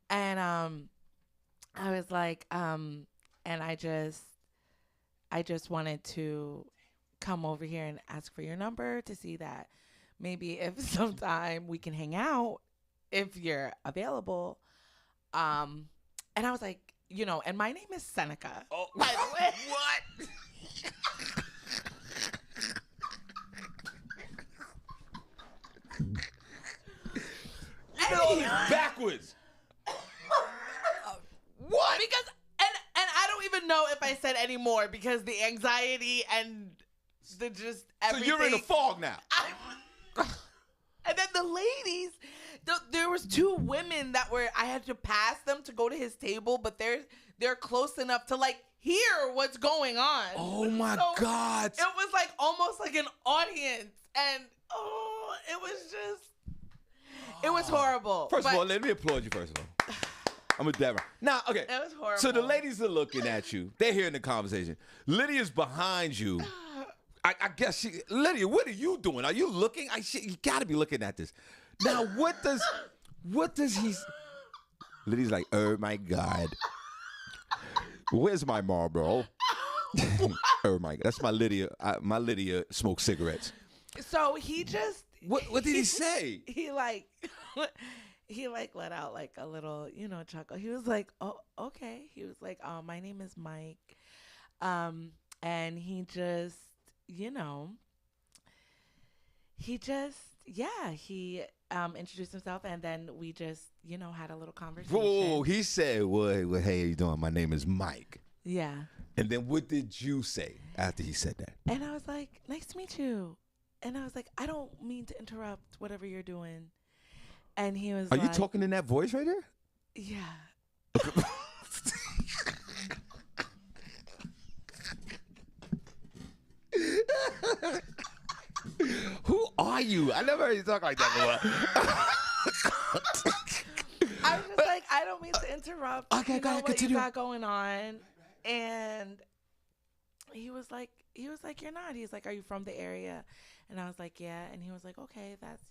And I was like, and I just wanted to come over here and ask for your number to see that maybe if sometime we can hang out if you're available. And I was like, and my name is Seneca. Oh, by the way. What? Backwards. What? Because and I don't even know if I said any more because the anxiety and the just everything. So you're in a fog now. And then the ladies, there was two women that I had to pass them to go to his table, but they're close enough to like hear what's going on. Oh my God. It was like almost like an audience, and it was horrible. First of all, let me applaud you first of all. I'm a devil. Now, okay. It was horrible. So the ladies are looking at you. They're hearing the conversation. Lydia's behind you. I guess Lydia, what are you doing? Are you looking? You gotta be looking at this. Now, what does he? Lydia's like, oh my God. Where's my Marlboro? Oh my God. That's my Lydia. My Lydia smokes cigarettes. So he just. What did he say? He let out like a little, chuckle. He was like, "Oh, okay." He was like, my name is Mike," and he just, he introduced himself, and then we just, had a little conversation. Whoa, he said, "Well, hey, how you doing? My name is Mike." Yeah. And then what did you say after he said that? And I was like, "Nice to meet you." And I was like, "I don't mean to interrupt whatever you're doing." And he was Are like, you talking in that voice right there? Yeah. Who are you? I never heard you talk like that before. I was just like, I don't mean to interrupt. Okay, you go know ahead, what continue. you got going on. And he was like, you're not. He's like, are you from the area? And I was like, yeah. And he was like, okay, that's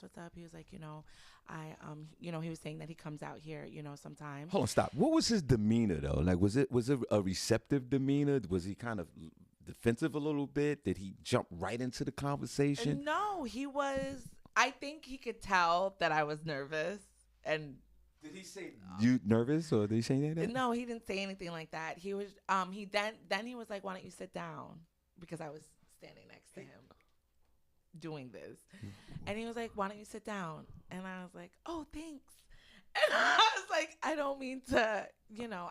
what's up. He was like, he was saying that he comes out here, sometimes. Hold on, stop. What was his demeanor though? Like, was it a receptive demeanor? Was he kind of defensive a little bit? Did he jump right into the conversation? No, he was. I think he could tell that I was nervous. And did he say you nervous, or did he say anything? no, he didn't say anything like that. He was. Then he was like, why don't you sit down? Because I was standing next to him doing this. And he was like, why don't you sit down? And I was like, oh, thanks. And I was like, I don't mean to,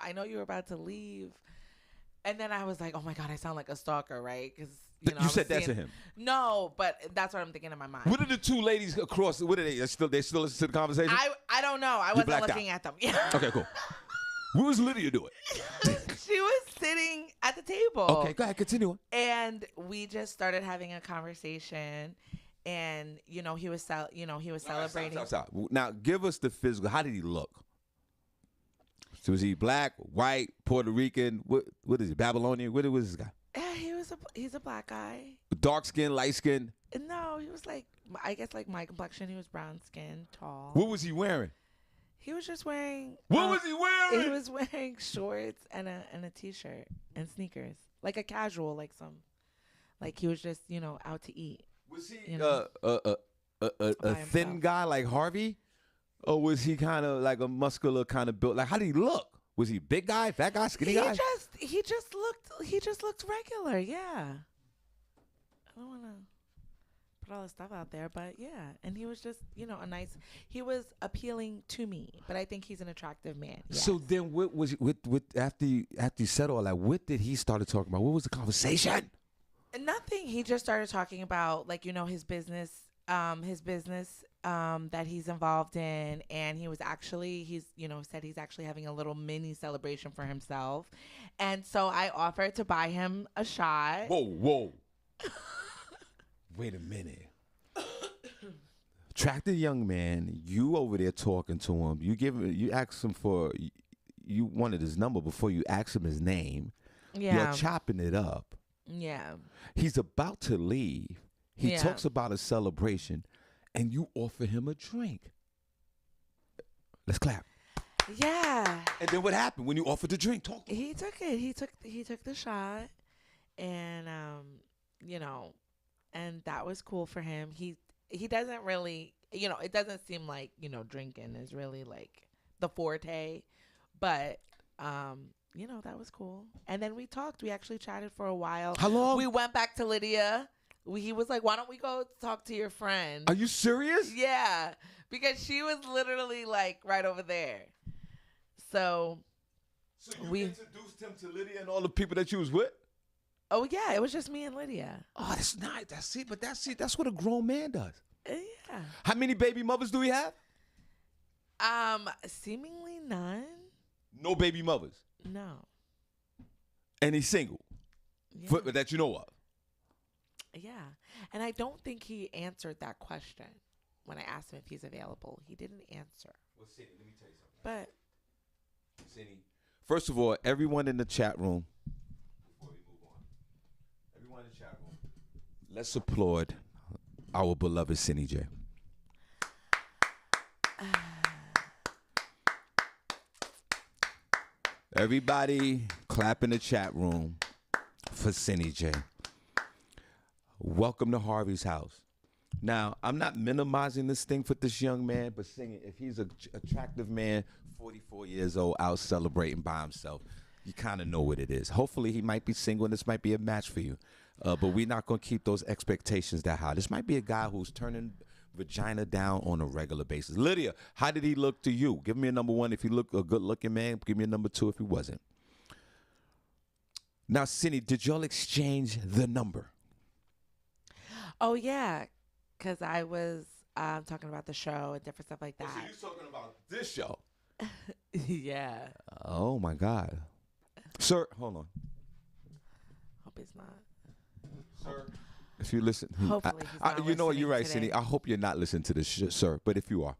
I know you were about to leave. And then I was like, oh my God, I sound like a stalker, right? Because, you said that to him? No, but that's what I'm thinking in my mind. What are the two ladies across? What are they? They still listen to the conversation? I don't know. I wasn't looking at them. Okay, cool. What was Lydia doing? She was sitting at the table. Okay, go ahead, continue. And we just started having a conversation, and he was celebrating. Stop. Now, give us the physical. How did he look? So was he black, white, Puerto Rican? What is he? Babylonian? What was this guy? Yeah, he's a black guy. Dark skin, light skin. No, he was like, I guess like my complexion. He was brown skin, tall. What was he wearing? He was just wearing. What was he wearing? He was wearing shorts and a t-shirt and sneakers, like a casual, like he was just out to eat. Was he a thin guy like Harvey, or was he kind of like a muscular kind of built? Like, how did he look? Was he big guy, fat guy, skinny guy? He just looked regular. Yeah. I don't want to put all this stuff out there, but yeah. And he was just, he was appealing to me, but I think he's an attractive man. Yes. So then what was after you said all that, what did he start talking about? What was the conversation? Nothing. He just started talking about his business that he's involved in, and said he's actually having a little mini celebration for himself. And so I offered to buy him a shot. Whoa. Wait a minute. Attractive young man, you over there talking to him. You asked him you wanted his number before you asked him his name. Yeah. You're chopping it up. Yeah. He's about to leave. He Yeah. talks about a celebration, and you offer him a drink. Let's clap. Yeah. And then what happened when you offered the drink? Talk to me. He took it. He took the shot, and and that was cool for him. He doesn't really, it doesn't seem like drinking is really like the forte, but that was cool. And then we talked. We actually chatted for a while. How long? We went back to Lydia. He was like, why don't we go talk to your friend? Are you serious? Yeah, because she was literally like right over there. So you introduced him to Lydia and all the people that you was with? Oh yeah, it was just me and Lydia. Oh, that's nice. That's what a grown man does. Yeah. How many baby mothers do we have? Seemingly none. No baby mothers. No. And he's single. Yeah. That you know of. Yeah. And I don't think he answered that question when I asked him if he's available. He didn't answer. Well, Senny, let me tell you something. But Senny, first of all, everyone in the chat room, before we move on, everyone in the chat room, let's applaud our beloved Senny J. Everybody clap in the chat room for Senny J. Welcome to Harvey's house. Now, I'm not minimizing this thing for this young man, but singing, if he's an attractive man, 44 years old, out celebrating by himself, you kind of know what it is. Hopefully, he might be single, and this might be a match for you. But we're not going to keep those expectations that high. This might be a guy who's turning vagina down on a regular basis. Lydia, how did he look to you? Give me a number one if he looked a good-looking man. Give me a number two if he wasn't. Now, Senny, did y'all exchange the number? oh yeah, because I was talking about the show and different stuff like that. So you're talking about this show? Yeah. Oh my God, sir, hold on, Hope he's not. sir. If you listen, Hopefully he's not you know what, you're right, listening Senny. today. I hope you're not listening to this, sir. But if you are,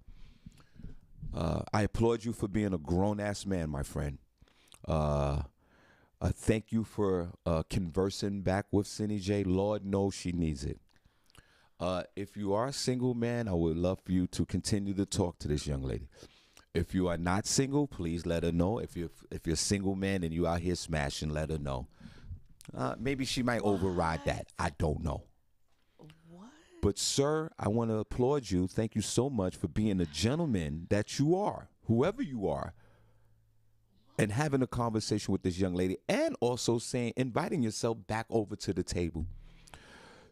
I applaud you for being a grown ass man, my friend. Thank you for conversing back with Senny J. Lord knows she needs it. If you are a single man, I would love for you to continue to talk to this young lady. If you are not single, please let her know. If you're a single man and you out here smashing, let her know. Maybe she might override that. I don't know. What? But sir, I want to applaud you. Thank you so much for being a gentleman that you are, whoever you are, and having a conversation with this young lady, and also inviting yourself back over to the table.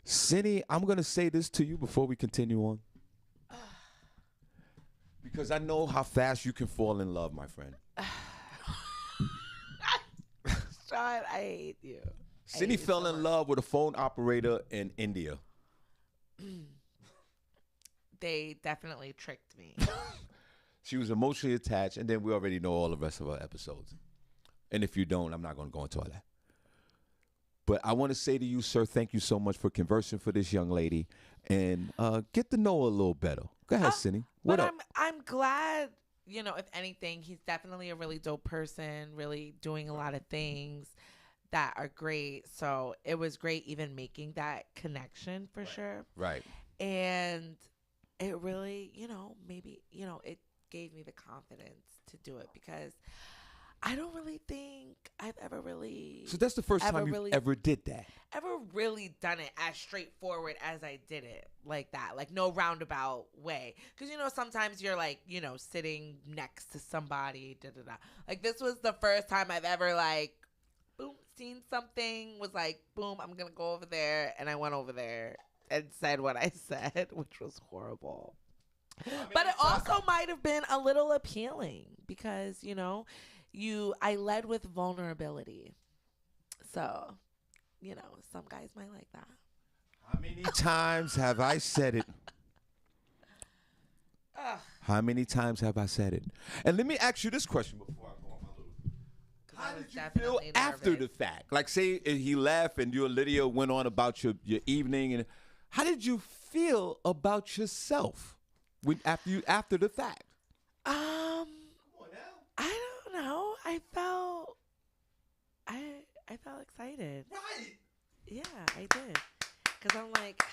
Senny, I'm going to say this to you before we continue on, because I know how fast you can fall in love, my friend. Shawn, I hate you. Senny fell in love with a phone operator in India. They definitely tricked me. She was emotionally attached, and then we already know all the rest of her episodes. And if you don't, I'm not going to go into all that. But I want to say to you, sir, thank you so much for conversing for this young lady, and get to know her a little better. Go ahead, Senny. What But up? I'm glad, if anything, he's definitely a really dope person, really doing a lot of things that are great. So it was great even making that connection for sure. Right. And it really, maybe, it gave me the confidence to do it, because I don't really think I've ever really So that's the first time you ever did that. ever really done it as straightforward as I did it, like that, like no roundabout way. Because sometimes you're like sitting next to somebody, like this was the first time I've ever like boom seen something, was like boom, I'm gonna go over there, and I went over there and said what I said, which was horrible. But it also might have been a little appealing because, I led with vulnerability. So, some guys might like that. How many times have I said it? How many times have I said it? And let me ask you this question before I go on my little. How did you feel after the fact? Like, say he left and you and Lydia went on about your evening, and how did you feel about yourself after the fact? I don't know. I felt excited. Right. Yeah, I did. Because I'm like,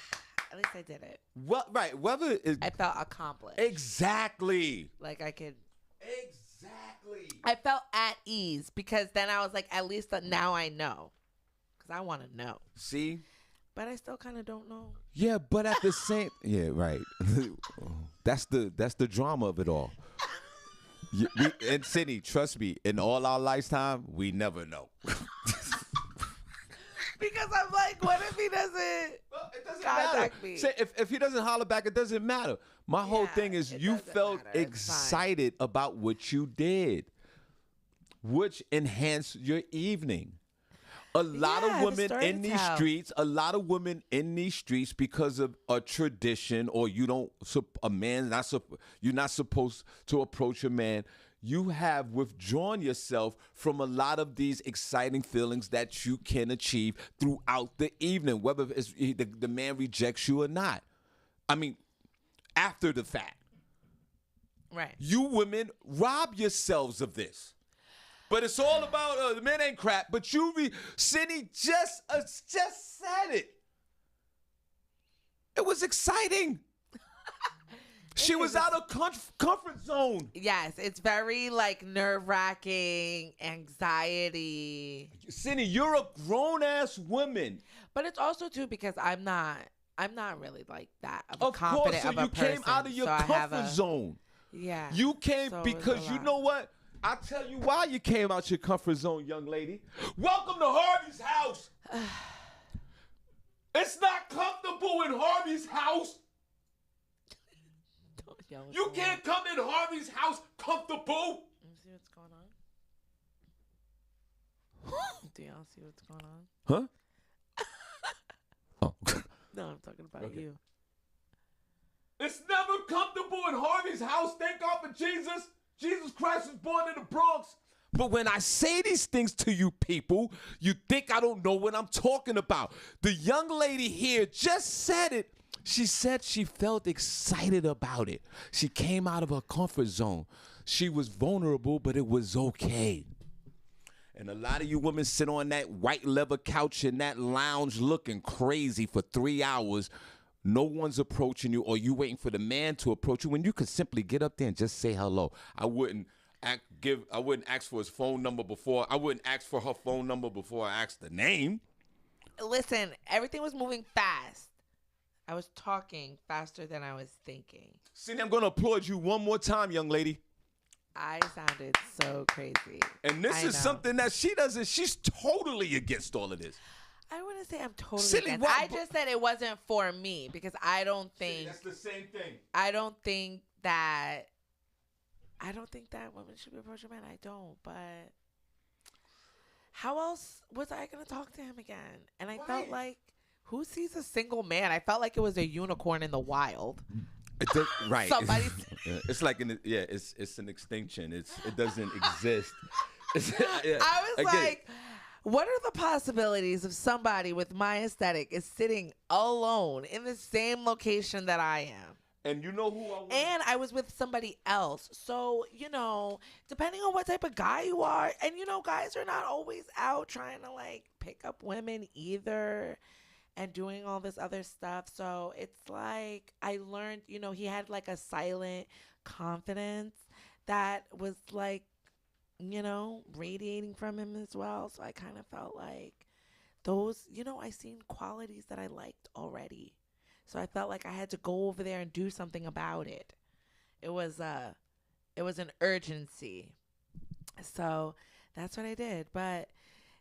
at least I did it. Well, right. Whether I felt accomplished. Exactly. Like I could. Exactly. I felt at ease because then I was like, at least now I know. Because I want to know. See? But I still kind of don't know. Yeah, but at the same, yeah, right. That's the drama of it all. And Senny, trust me, in all our lifetime, we never know. Because I'm like, what if he doesn't It doesn't contact matter. me? Say, if he doesn't holler back, it doesn't matter. My whole thing is it you doesn't felt matter. It's excited about what you did, which enhanced your evening. A lot of women in these streets, because of a tradition, or you're not supposed to approach a man. You have withdrawn yourself from a lot of these exciting feelings that you can achieve throughout the evening, whether it's the man rejects you or not. I mean, after the fact. Right. You women rob yourselves of this. But it's all about the men ain't crap. But Senny just said it. It was exciting. She was out of comfort zone. Yes, it's very like nerve-wracking, anxiety. Senny, you're a grown-ass woman. But it's also too because I'm not really like that Of confident course, so of a you person. came out of your so comfort zone. Yeah. You came so it was because a you lot. know what? I'll tell you why you came out your comfort zone, young lady. Welcome to Harvey's house. It's not comfortable in Harvey's house. Don't yell at You someone. can't come in Harvey's house comfortable. Let me see what's going on. Do y'all see what's going on? Huh? Oh. No, I'm talking about Okay. you. It's never comfortable in Harvey's house. Thank God for Jesus. Jesus Christ was born in the Bronx. But when I say these things to you people, you think I don't know what I'm talking about. The young lady here just said it. She said she felt excited about it. She came out of her comfort zone. She was vulnerable, but it was okay. And a lot of you women sit on that white leather couch in that lounge looking crazy for 3 hours. No one's approaching you, or you waiting for the man to approach you when you could simply get up there and just say hello. I wouldn't ask for his phone number before. I wouldn't ask for her phone number before I asked the name. Listen, everything was moving fast. I was talking faster than I was thinking. Senny, I'm going to applaud you one more time, young lady. I sounded so crazy. And this is something that she doesn't. She's totally against all of this. I wouldn't say I'm totally Silly, against. what? I just said it wasn't for me because I don't think That's the same thing. I don't think that women should be approaching men. I don't. But how else was I gonna talk to him again? And I felt like, who sees a single man? I felt like it was a unicorn in the wild. Right. Somebody. It's like it's an extinction. It doesn't exist. I was like, what are the possibilities of somebody with my aesthetic is sitting alone in the same location that I am? And you know who I was? And I was with somebody else. So, depending on what type of guy you are, and guys are not always out trying to like pick up women either and doing all this other stuff. So it's like I learned, he had like a silent confidence that was like, radiating from him as well. So I kind of felt like those, I seen qualities that I liked already. So I felt like I had to go over there and do something about it. It was an urgency. So that's what I did. But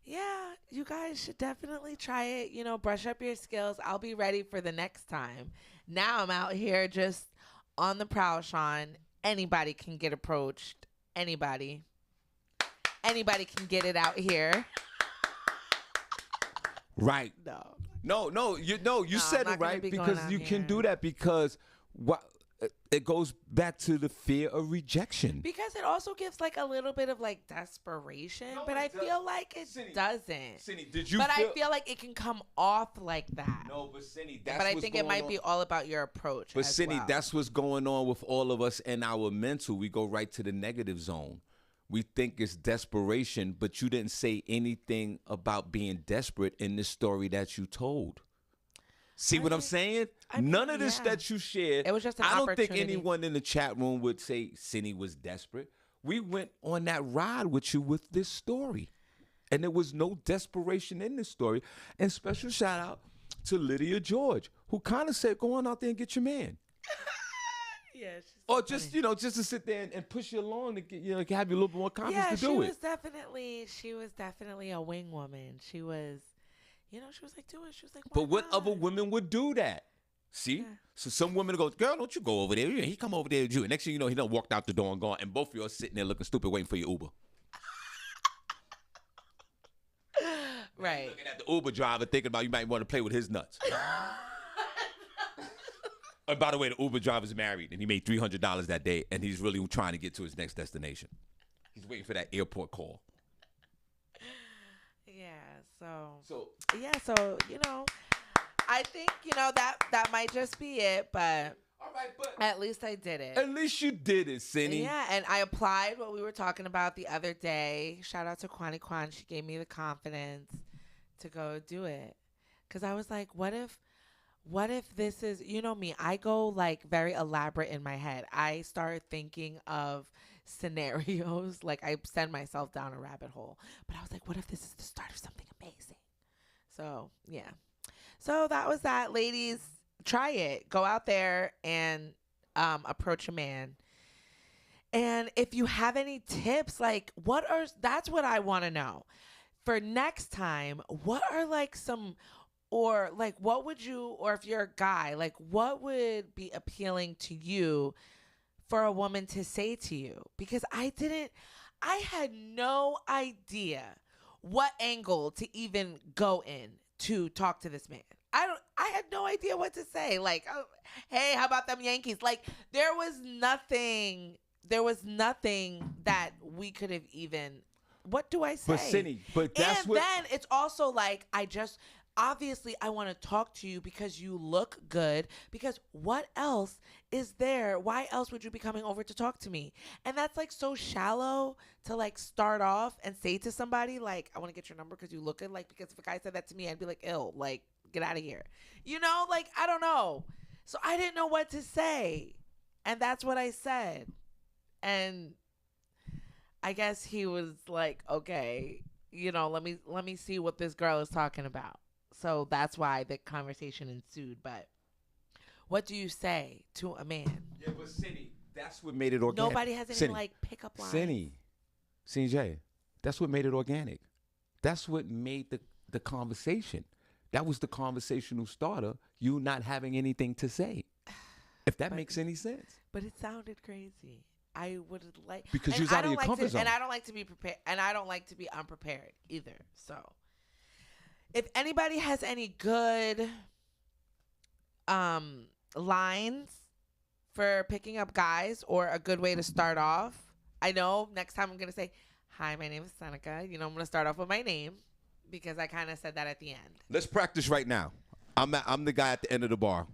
yeah, you guys should definitely try it. Brush up your skills. I'll be ready for the next time. Now I'm out here just on the prowl, Shawn. Anybody can get approached. Anybody can get it out here. Right. No, you said it right, because you can do that because it goes back to the fear of rejection. Because it also gives like a little bit of like desperation, but I feel like it doesn't. Senny, I feel like it can come off like that. No, but Senny, that's but I think it might be all about your approach. But Senny, that's what's going on with all of us in our mental. We go right to the negative zone. We think it's desperation, but you didn't say anything about being desperate in this story that you told. See what I'm saying? None of this that you shared. It was just an I don't think opportunity. anyone in the chat room would say Senny was desperate. We went on that ride with you with this story. And there was no desperation in this story. And special shout out to Lydia George, who kind of said, go on out there and get your man. Yeah, she's or just, just to sit there and push you along to get, have you a little bit more confidence to do it. She was definitely a wing woman. She was, she was like, do it. She was like, but what other women would do that? See? Yeah. So some women go, girl, don't you go over there. He come over there with you. And next thing you know, he done walked out the door and gone. And both of you are sitting there looking stupid waiting for your Uber. Right. Looking at the Uber driver thinking about you might want to play with his nuts. And by the way, the Uber driver's married, and he made $300 that day, and he's really trying to get to his next destination. He's waiting for that airport call. Yeah, so I think, that might just be it, but all right, but at least I did it. At least you did it, Senny. Yeah, and I applied what we were talking about the other day. Shout out to Kwani Kwan. She gave me the confidence to go do it. Because I was like, what if this is, me, I go like very elaborate in my head. I start thinking of scenarios, like I send myself down a rabbit hole. But I was like, what if this is the start of something amazing? So, yeah. So that was that. Ladies, try it. Go out there and approach a man. And if you have any tips, like that's what I want to know. For next time, what are like some... Or like, what would you, or if you're a guy, like what would be appealing to you for a woman to say to you? Because I had no idea what angle to even go in to talk to this man. I had no idea what to say. Like, oh, hey, how about them Yankees? Like, there was nothing there was nothing that we could have even. What do I say? But Senny, but that's and what. then it's also like obviously I want to talk to you because you look good. Because what else is there? Why else would you be coming over to talk to me? And that's like so shallow to like start off and say to somebody like, I want to get your number because you look good. Like, because if a guy said that to me, I'd be like, ill, like, get out of here. You know, like, I don't know. So I didn't know what to say. And that's what I said. And I guess he was like, okay, you know, let me see what this girl is talking about. So that's why the conversation ensued. But what do you say to a man? Yeah, but Senny, that's what made it organic. Nobody has any like pickup lines. Senny, CJ, that's what made it organic. That's what made the conversation. That was the conversational starter. You not having anything to say, if that makes any sense. But it sounded crazy. I would like because you're out of your comfort zone, and I don't like to be prepared, and I don't like to be unprepared either. So, if anybody has any good lines for picking up guys or a good way to start off, I know next time I'm gonna say, "Hi, my name is Seneca." You know, I'm gonna start off with my name because I kind of said that at the end. Let's practice right now. I'm the guy at the end of the bar.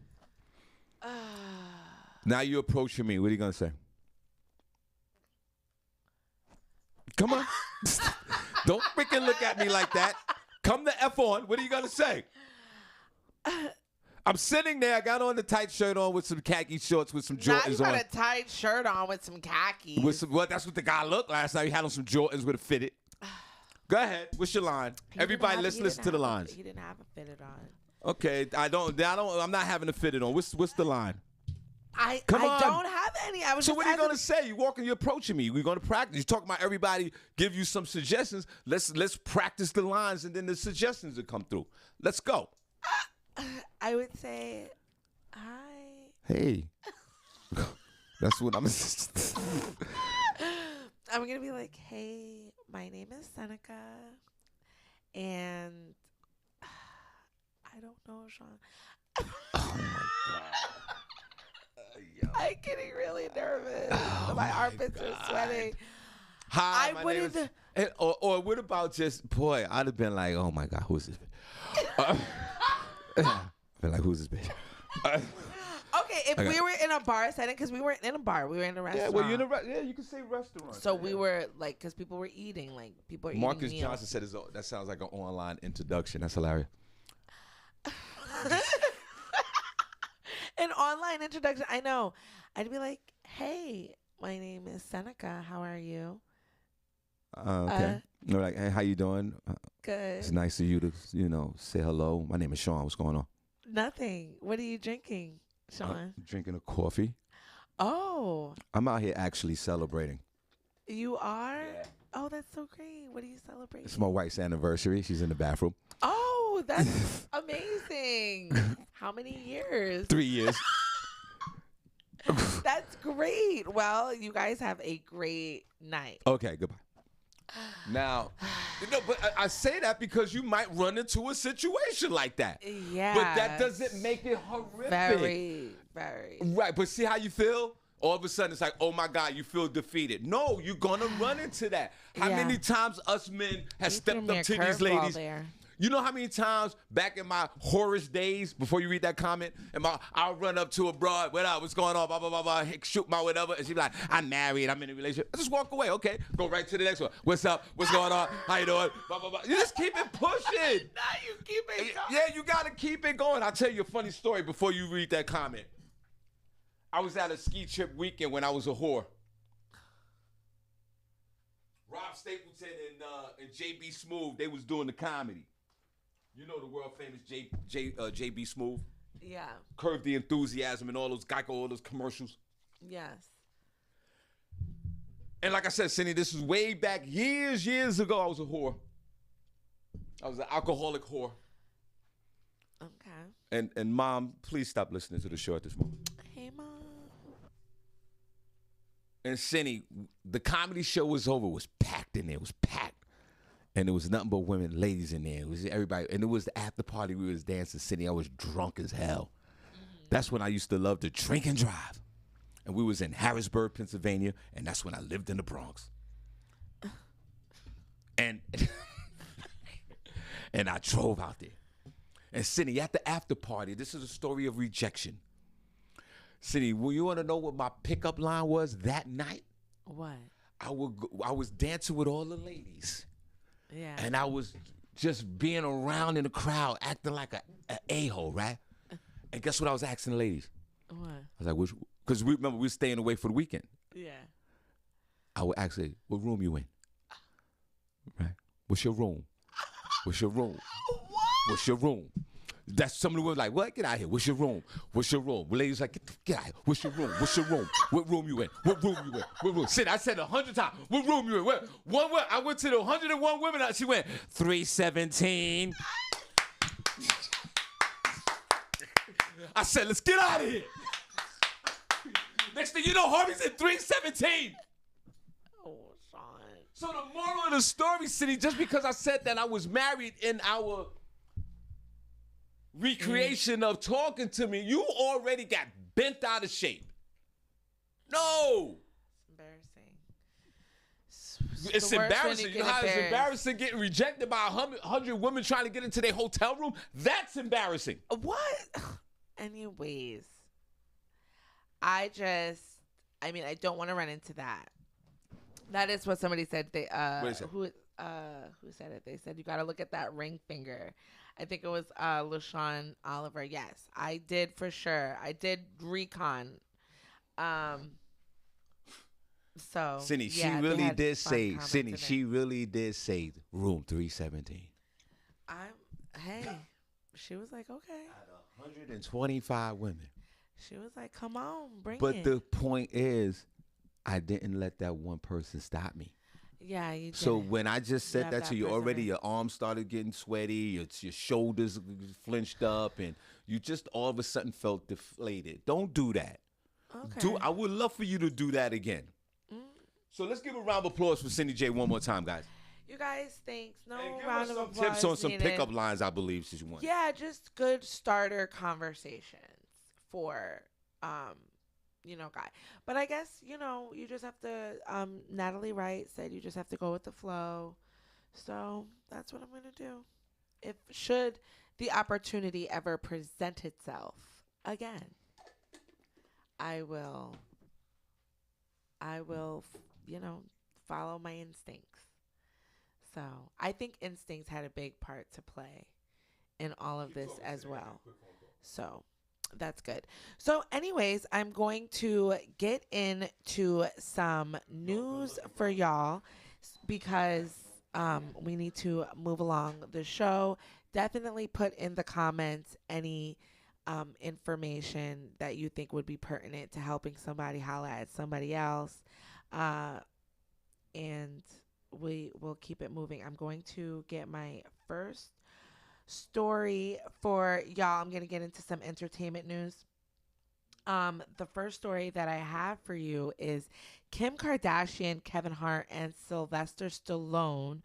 Now you're approaching me. What are you gonna say? Come on. Don't freaking look at me like that. Come the F on. What are you going to say? I'm sitting there. I got on the tight shirt on with some khaki shorts with some Jordans on. Now you got a tight shirt on with some khakis. Well, that's what the guy looked last night. He had on some Jordans with a fitted. Go ahead. What's your line? Everybody, let's listen to the lines. He didn't have a fitted on. Okay. I'm not having a fitted on. What's the line? I don't have any. I was so just what are you going to say? You're approaching me. We're going to practice. You talk about everybody, give you some suggestions. Let's practice the lines, and then the suggestions will come through. Let's go. I would say, hi. Hey. That's what I'm I'm going to be like, hey, my name is Seneca, and I don't know, Shawn. Oh, my God. I'm getting really nervous. My armpits are sweating. Hi, my name is, or what about just, boy, I'd have been like, oh my God, who's this bitch? I'd been like, who's this bitch? Okay, if we were in a bar setting, because we weren't in a bar, we were in a restaurant. Yeah, well, you can say restaurant. So we were like, because people were eating, like people were Marcus eating meals. Johnson said that sounds like an online introduction. That's hilarious. An online introduction. I know. I'd be like, hey, my name is Seneca. How are you? Okay. They're like, hey, how you doing? Good. It's nice of you to, say hello. My name is Shawn. What's going on? Nothing. What are you drinking, Shawn? Drinking a coffee. Oh. I'm out here actually celebrating. You are? Yeah. Oh, that's so great. What are you celebrating? It's my wife's anniversary. She's in the bathroom. Oh, that's amazing. How many years? 3 years. That's great. Well, you guys have a great night. Okay, goodbye. Now, but I say that because you might run into a situation like that. Yeah. But that doesn't make it horrific. Very, very. Right, but see how you feel? All of a sudden, it's like, oh my God, you feel defeated. No, you're going to run into that. How many times us men have stepped up to these ladies? There. You know how many times back in my Horace days, before you read that comment, I'll run up to a broad, what up, what's going on, blah, blah, blah, blah, shoot my whatever, and she'd be like, I'm married, I'm in a relationship. I just walk away, okay, go right to the next one. What's up, what's going on, how you doing, blah, blah, blah. You just keep it pushing. Now you keep it going. Yeah, you got to keep it going. I'll tell you a funny story before you read that comment. I was at a ski trip weekend when I was a whore. Rob Stapleton and JB Smooth, they was doing the comedy. You know the world famous JB Smooth? Yeah. Curb the Enthusiasm and all those Geico, all those commercials. Yes. And like I said, Senny, this was way back years ago. I was a whore. I was an alcoholic whore. Okay. And Mom, please stop listening to the show at this moment. Hey, Mom. And Senny, the comedy show was over. It was packed in there. It was packed. And there was nothing but women, ladies in there. It was everybody. And it was the after party. We was dancing, Senny. I was drunk as hell. Mm-hmm. That's when I used to love to drink and drive. and we was in Harrisburg, Pennsylvania, and that's when I lived in the Bronx. And and I drove out there. And Senny, at the after party, this is a story of rejection. Senny, well, you want to know what my pickup line was that night? What? I was dancing with all the ladies. Yeah. And I was just being around in the crowd, acting like a a-hole, right? And guess what I was asking the ladies? What? I was like, because remember, we were staying away for the weekend. Yeah. I would ask her, what room you in? Right? What's your room? What's your room? What? What's your room? That's some of the women like, what? Get out of here. What's your room? What's your room? Well, ladies like, get out of here. What's your room? What's your room? What room you in? What room you in? What room? I said 100 times. What room you in? I went to the 101 women. She went, 317. I said, let's get out of here. Next thing you know, Harvey's in 317. Oh, Shawn. So the moral of the story, Senny, just because I said that I was married in our recreation of talking to me, you already got bent out of shape. No. It's embarrassing. You know how it's embarrassing getting rejected by 100 women trying to get into their hotel room? That's embarrassing. What? Anyways, I don't want to run into that. That is what somebody said. Who said it? They said you got to look at that ring finger. I think it was LaShawn Oliver. Yes, I did for sure. I did recon. So Senny, yeah, she really did say. Senny, she really did say room 317. Hey, she was like, okay. Out of 125 women. She was like, come on, bring it. But the point is, I didn't let that one person stop me. Yeah, you did. So when I just said that to you already, your arms started getting sweaty, your shoulders flinched up, and you just all of a sudden felt deflated. Don't do that. Okay. I would love for you to do that again. So let's give a round of applause for Senny J one more time, guys. You guys, thanks. No and round of some applause tips on some needed. pickup lines, I believe, since you want. Yeah, just good starter conversations for, guy. But I guess, you just have to, Natalie Wright said you just have to go with the flow. So that's what I'm going to do. Should the opportunity ever present itself again, I will, follow my instincts. So I think instincts had a big part to play in all of this as well. So that's good. So anyways, I'm going to get into some news for y'all because we need to move along the show. Definitely put in the comments any information that you think would be pertinent to helping somebody holla at somebody else. And we will keep it moving. I'm going to get my first story for y'all. I'm going to get into some entertainment news. The first story that I have for you is Kim Kardashian, Kevin Hart, and Sylvester Stallone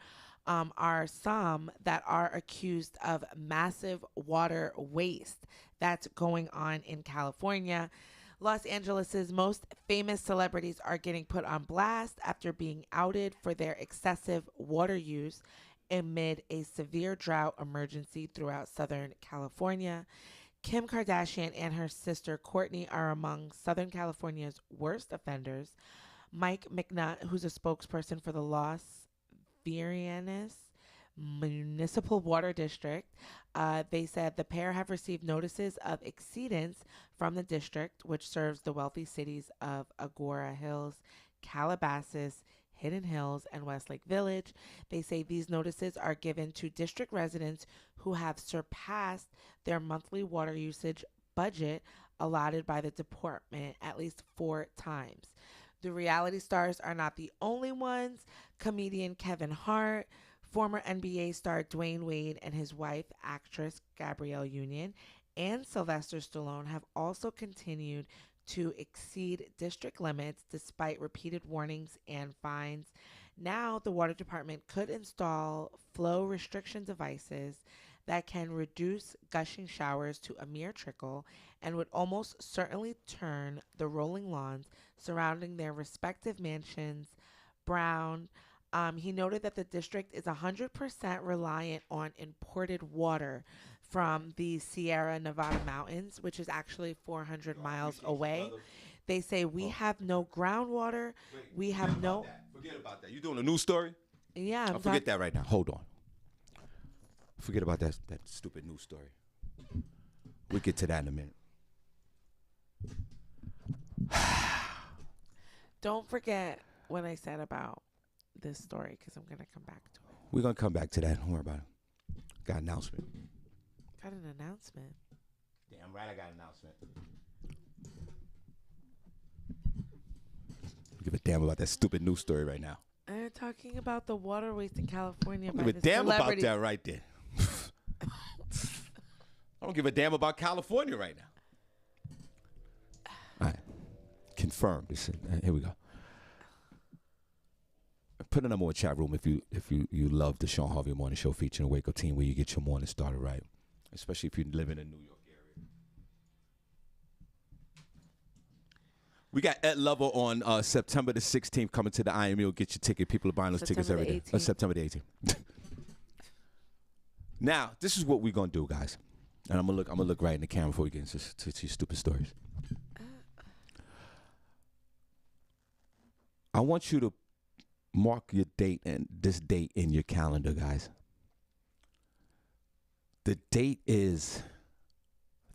are some that are accused of massive water waste that's going on in California. Los Angeles' most famous celebrities are getting put on blast after being outed for their excessive water use amid a severe drought emergency throughout Southern California. Kim Kardashian and her sister Kourtney are among Southern California's worst offenders. Mike McNutt, who's a spokesperson for the Los Virianes Municipal Water District, they said the pair have received notices of exceedance from the district, which serves the wealthy cities of Agora Hills, Calabasas, Hidden Hills, and Westlake Village. They say these notices are given to district residents who have surpassed their monthly water usage budget allotted by the department at least 4 times. The reality stars are not the only ones. Comedian Kevin Hart, former NBA star Dwayne Wade, and his wife, actress Gabrielle Union, and Sylvester Stallone have also continued to exceed district limits despite repeated warnings and fines. Now, the water department could install flow restriction devices that can reduce gushing showers to a mere trickle and would almost certainly turn the rolling lawns surrounding their respective mansions brown. He noted that the district is 100% reliant on imported water from the Sierra Nevada mountains, which is actually 400 miles away. They say we have no groundwater. We have no. Forget about that. You doing a news story? Yeah, I'll forget that right now. Hold on. Forget about that stupid news story. We'll get to that in a minute. Don't forget what I said about this story because I'm going to come back to it. We're going to come back to that. Don't worry about it. Got an announcement. Got an announcement. Damn right I got an announcement. Give a damn about that stupid news story right now. They're talking about the water waste in California. I don't give a damn about that right there. I don't give a damn about California right now. All right. Confirmed. Here we go. Put a number in the chat room if you love the Shawn Harvey Morning Show featuring the Waco team where you get your morning started right. Especially if you live in the New York area. We got Ed Lover on September the 16th coming to the IMU. Get your ticket. People are buying those tickets every day. September the 18th. Now, this is what we're going to do, guys. And I'm going to look right in the camera before we get into your stupid stories. I want you to mark your date and this date in your calendar, guys. The date is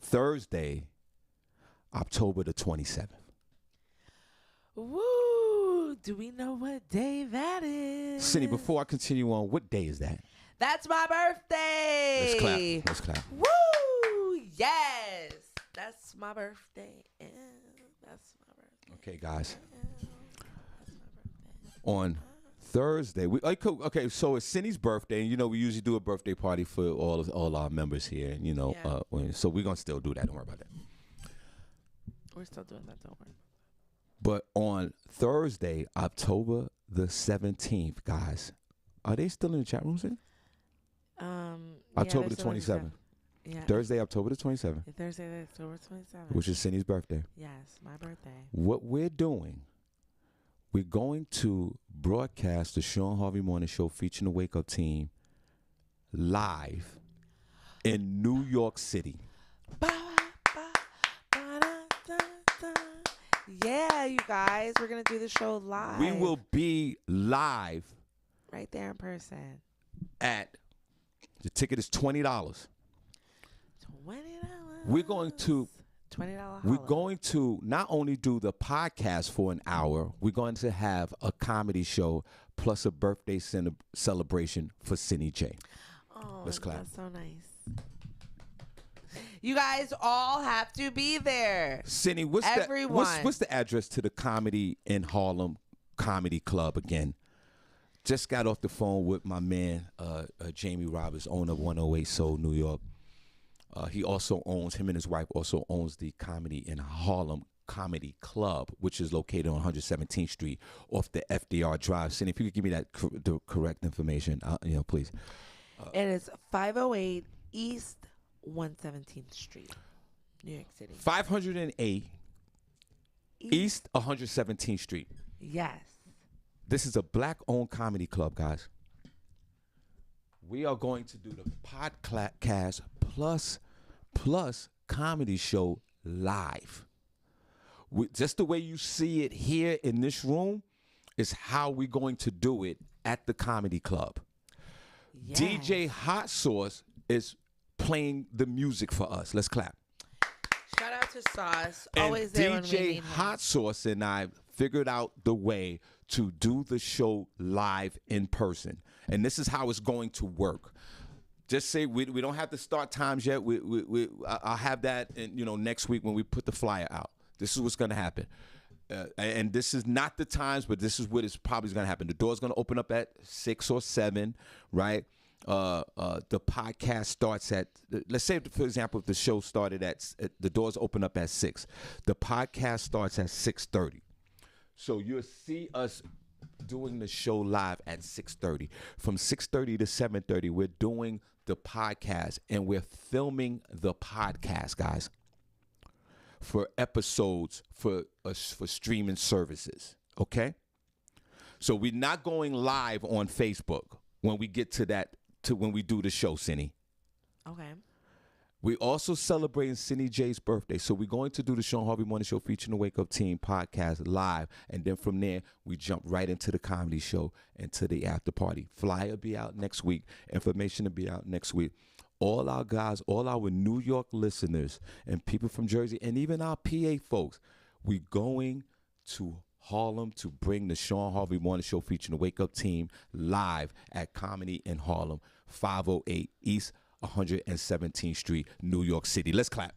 Thursday, October the 27th. Woo! Do we know what day that is? Senny, before I continue on, what day is that? That's my birthday. Let's clap. Let's clap. Woo! Yes. That's my birthday. Yeah, that's my birthday. Okay, guys. Yeah, that's my birthday. On Thursday, okay, so it's Senny's birthday, and we usually do a birthday party for all our members here, and so we're gonna still do that. Don't worry about that. We're still doing that. Don't worry. But on Thursday, October the 17th, guys, are they still in the chat room, Senny? October the 27th. Yeah. Thursday, October the 27th. Thursday, October 27th. Which is Senny's birthday. Yes, my birthday. What we're doing, we're going to broadcast the Shawn Harvey Morning Show featuring the Wake Up Team live in New York City. Yeah, you guys, we're going to do the show live. We will be live. Right there in person. The ticket is $20. $20. We're going to $20. We're going to not only do the podcast for an hour, we're going to have a comedy show plus a birthday celebration for Senny J. Oh, let's clap. That's so nice. You guys all have to be there. Senny, what's the address to the Comedy in Harlem Comedy Club again? Just got off the phone with my man, Jamie Roberts, owner of 108 Soul, New York. He also owns, him and his wife also owns the Comedy in Harlem Comedy Club, which is located on 117th Street off the FDR Drive. Senny, if you could give me that the correct information, please. It is 508 East 117th Street, New York City. 508 East 117th Street. Yes. This is a black-owned comedy club, guys. We are going to do the podcast plus comedy show live. Just the way you see it here in this room is how we're going to do it at the comedy club. Yes. DJ Hot Sauce is playing the music for us. Let's clap. Shout out to Sauce. And always there when we DJ need him. Hot Sauce and I figured out the way to do the show live in person. And this is how it's going to work. Just say we don't have the start times yet. I'll have that next week when we put the flyer out. This is what's going to happen. And this is not the times, but this is what is probably going to happen. The door's going to open up at 6 or 7, right? The podcast starts at, let's say, for example, if the show started the doors open up at 6. The podcast starts at 6:30. So you'll see us doing the show live at 6:30. From 6:30 to 7:30, we're doing the podcast, and we're filming the podcast, guys, for episodes for streaming services. Okay, so we're not going live on Facebook when we get to that when we do the show, Senny. Okay. We also celebrating Senny J's birthday. So we're going to do the Shawn Harvey Morning Show featuring the Wake Up Team podcast live. And then from there, we jump right into the comedy show and to the after party. Flyer will be out next week. Information will be out next week. All our guys, all our New York listeners and people from Jersey and even our PA folks, we going to Harlem to bring the Shawn Harvey Morning Show featuring the Wake Up Team live at Comedy in Harlem, 508 East 117th Street, New York City. Let's clap.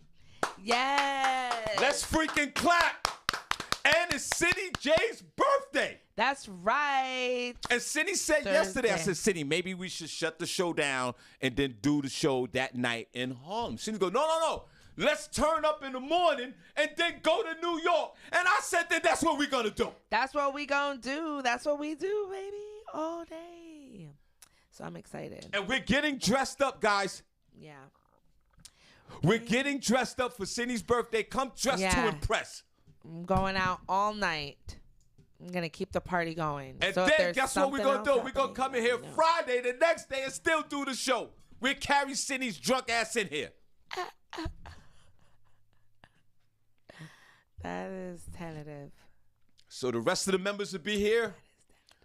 Yes. Let's freaking clap. And it's Senny J's birthday. That's right. And Senny said yesterday, I said, Senny, maybe we should shut the show down and then do the show that night in Harlem. Senny goes, no. Let's turn up in the morning and then go to New York. And I said that that's what we're going to do. That's what we going to do. That's what we do, baby, all day. So I'm excited. And we're getting dressed up, guys. Yeah. We're getting dressed up for Senny's birthday. Come dressed to impress. I'm going out all night. I'm going to keep the party going. And so then guess what we're going to do? We're going to come in here you know. Friday, the next day, and still do the show. We'll carry Senny's drunk ass in here. That is tentative. So the rest of the members will be here.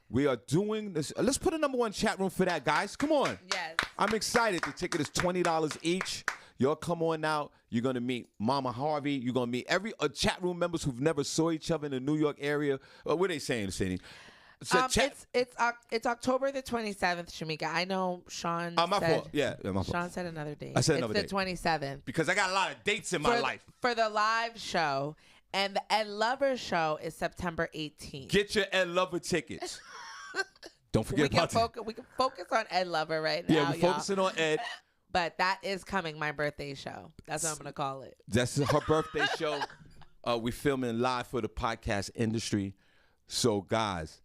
We are doing this. Let's put a #1 chat room for that, guys. Come on. Yes. I'm excited. The ticket is $20 each. Y'all come on out. You're going to meet Mama Harvey. You're going to meet every chat room members who've never saw each other in the New York area. What are they saying, Senny? So It's October the 27th, Shamika. I know Shawn my said. fault. Yeah, my fault. Sean said another date. I said another date. It's the 27th. Because I got a lot of dates in my life. For the live show. And the Ed Lover show is September 18th. Get your Ed Lover tickets. Don't forget about that. We can focus on Ed Lover right now. Yeah, we're focusing on Ed. But that is coming, my birthday show. That's what I'm going to call it. That's her birthday show. We're filming live for the podcast industry. So, guys,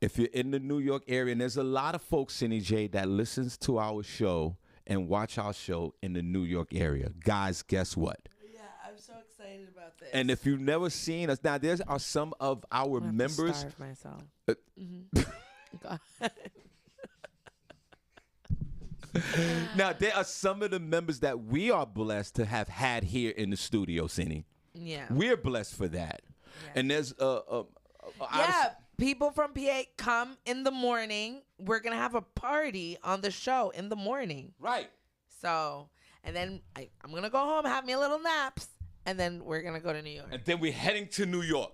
if you're in the New York area, and there's a lot of folks, Senny J, that listens to our show and watch our show in the New York area. Guys, guess what? Yeah, I'm so excited about this. And if you've never seen us, now there are some of our I'm members. starve myself. Go ahead. Now, there are some of the members that we are blessed to have had here in the studio, Senny. Yeah. We're blessed for that. Yeah. And there's people from PA come in the morning. We're going to have a party on the show in the morning. Right. So, and then I'm going to go home, have me a little naps, and then we're going to go to New York. And then we're heading to New York.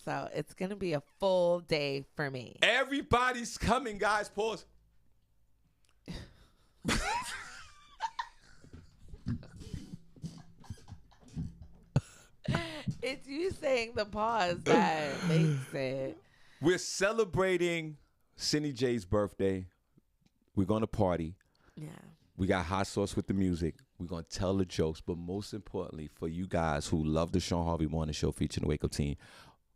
So it's going to be a full day for me. Everybody's coming, guys. Pause. It's you saying the pause that makes it. We're celebrating Senny J's birthday. We're going to party. Yeah. We got hot sauce with the music. We're going to tell the jokes. But most importantly, for you guys who love the Shawn Harvey Morning Show featuring the Wake Up Team,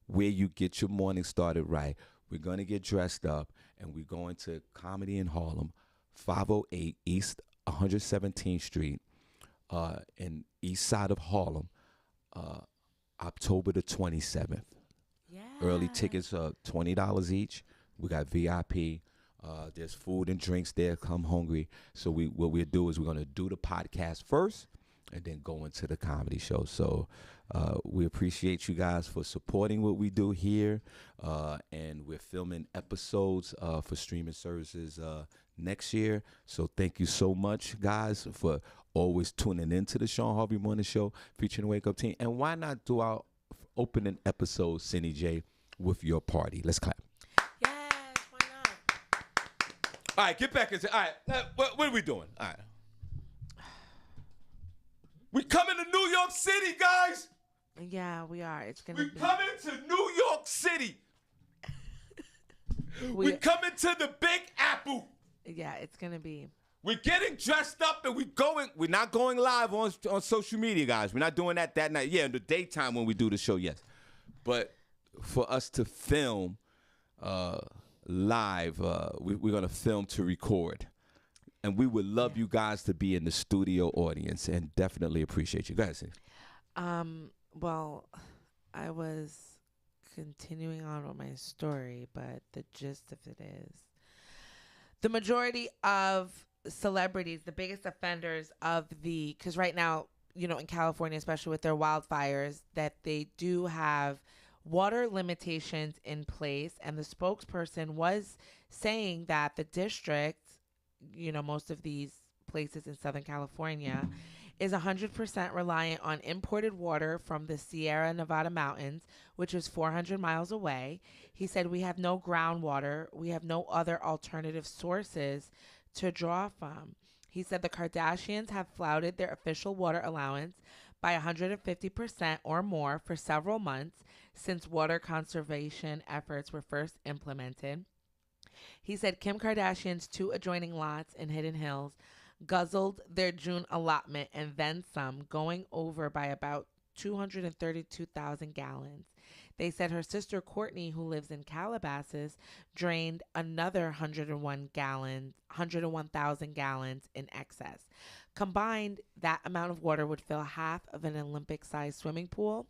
where you get your morning started right, we're going to get dressed up, and we're going to Comedy in Harlem, 508 East 117th Street, in east side of Harlem, October the 27th. Yeah. Early tickets are $20 each. We got VIP. There's food and drinks there. Come hungry. So what we'll do is we're going to do the podcast first and then go into the comedy show. So we appreciate you guys for supporting what we do here. And we're filming episodes for streaming services next year. So thank you so much, guys, for always tuning into the Shawn Harvey Morning Show featuring the Wake Up Team. And why not do our opening episode, Senny J, with your party? Let's clap. Yes, why not? All right, get back into. All right, what are we doing? All right. We coming to New York City, guys. Yeah, we are. It's gonna We be. coming to New York City. We coming to the Big Apple. Yeah, it's gonna be. We're getting dressed up and we're not going live on social media, guys. We're not doing that night. Yeah, in the daytime when we do the show, yes. But for us to film live. We're going to film to record. And we would love you guys to be in the studio audience and definitely appreciate you. Go ahead, Cindy. Well, I was continuing on with my story, but the gist of it is the majority of celebrities, the biggest offenders of because right now, you know, in California, especially with their wildfires, that they do have water limitations in place. And the spokesperson was saying that the district, you know, most of these places in Southern California, is 100% reliant on imported water from the Sierra Nevada mountains, which is 400 miles away. He said, we have no groundwater. We have no other alternative sources to draw from. He said the Kardashians have flouted their official water allowance by 150% or more for several months since water conservation efforts were first implemented. He said Kim Kardashian's 2 adjoining lots in Hidden Hills guzzled their June allotment and then some, going over by about 232,000 gallons. They said her sister Courtney, who lives in Calabasas, drained another 101,000 gallons in excess. Combined, that amount of water would fill half of an Olympic-sized swimming pool.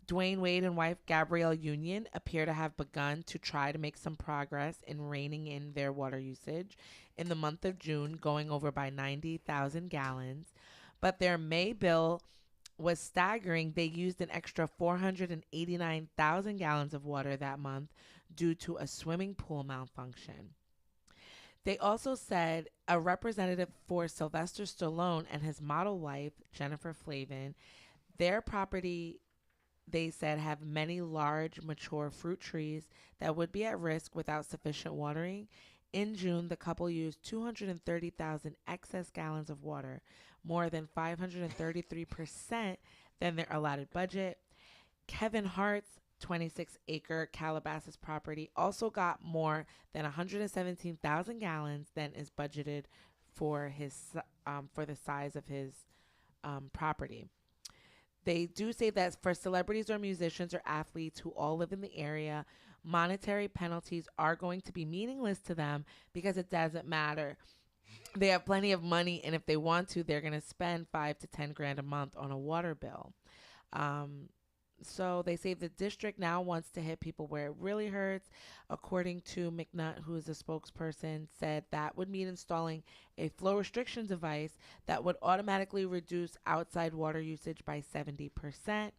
Dwayne Wade and wife Gabrielle Union appear to have begun to try to make some progress in reining in their water usage in the month of June, going over by 90,000 gallons. But their May bill was staggering. They used an extra 489,000 gallons of water that month due to a swimming pool malfunction. They also said a representative for Sylvester Stallone and his model wife, Jennifer Flavin, their property, they said, have many large, mature fruit trees that would be at risk without sufficient watering. In June, the couple used 230,000 excess gallons of water, more than 533% than their allotted budget. Kevin Hart's 26-acre Calabasas property also got more than 117,000 gallons than is budgeted for the size of his property. They do say that for celebrities or musicians or athletes who all live in the area, monetary penalties are going to be meaningless to them because it doesn't matter. They have plenty of money, and if they want to, they're going to spend $5 to $10,000 a month on a water bill. So they say the district now wants to hit people where it really hurts. According to McNutt, who is a spokesperson, said that would mean installing a flow restriction device that would automatically reduce outside water usage by 70%.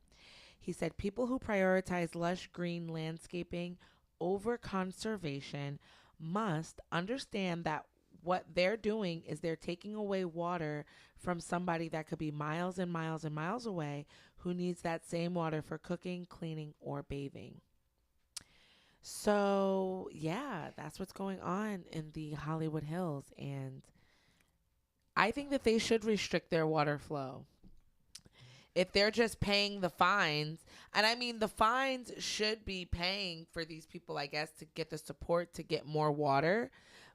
He said people who prioritize lush green landscaping over conservation must understand that what they're doing is they're taking away water from somebody that could be miles and miles and miles away who needs that same water for cooking, cleaning, or bathing. So, yeah, that's what's going on in the Hollywood Hills. And I think that they should restrict their water flow. If they're just paying the fines, and I mean, the fines should be paying for these people, I guess, to get the support to get more water.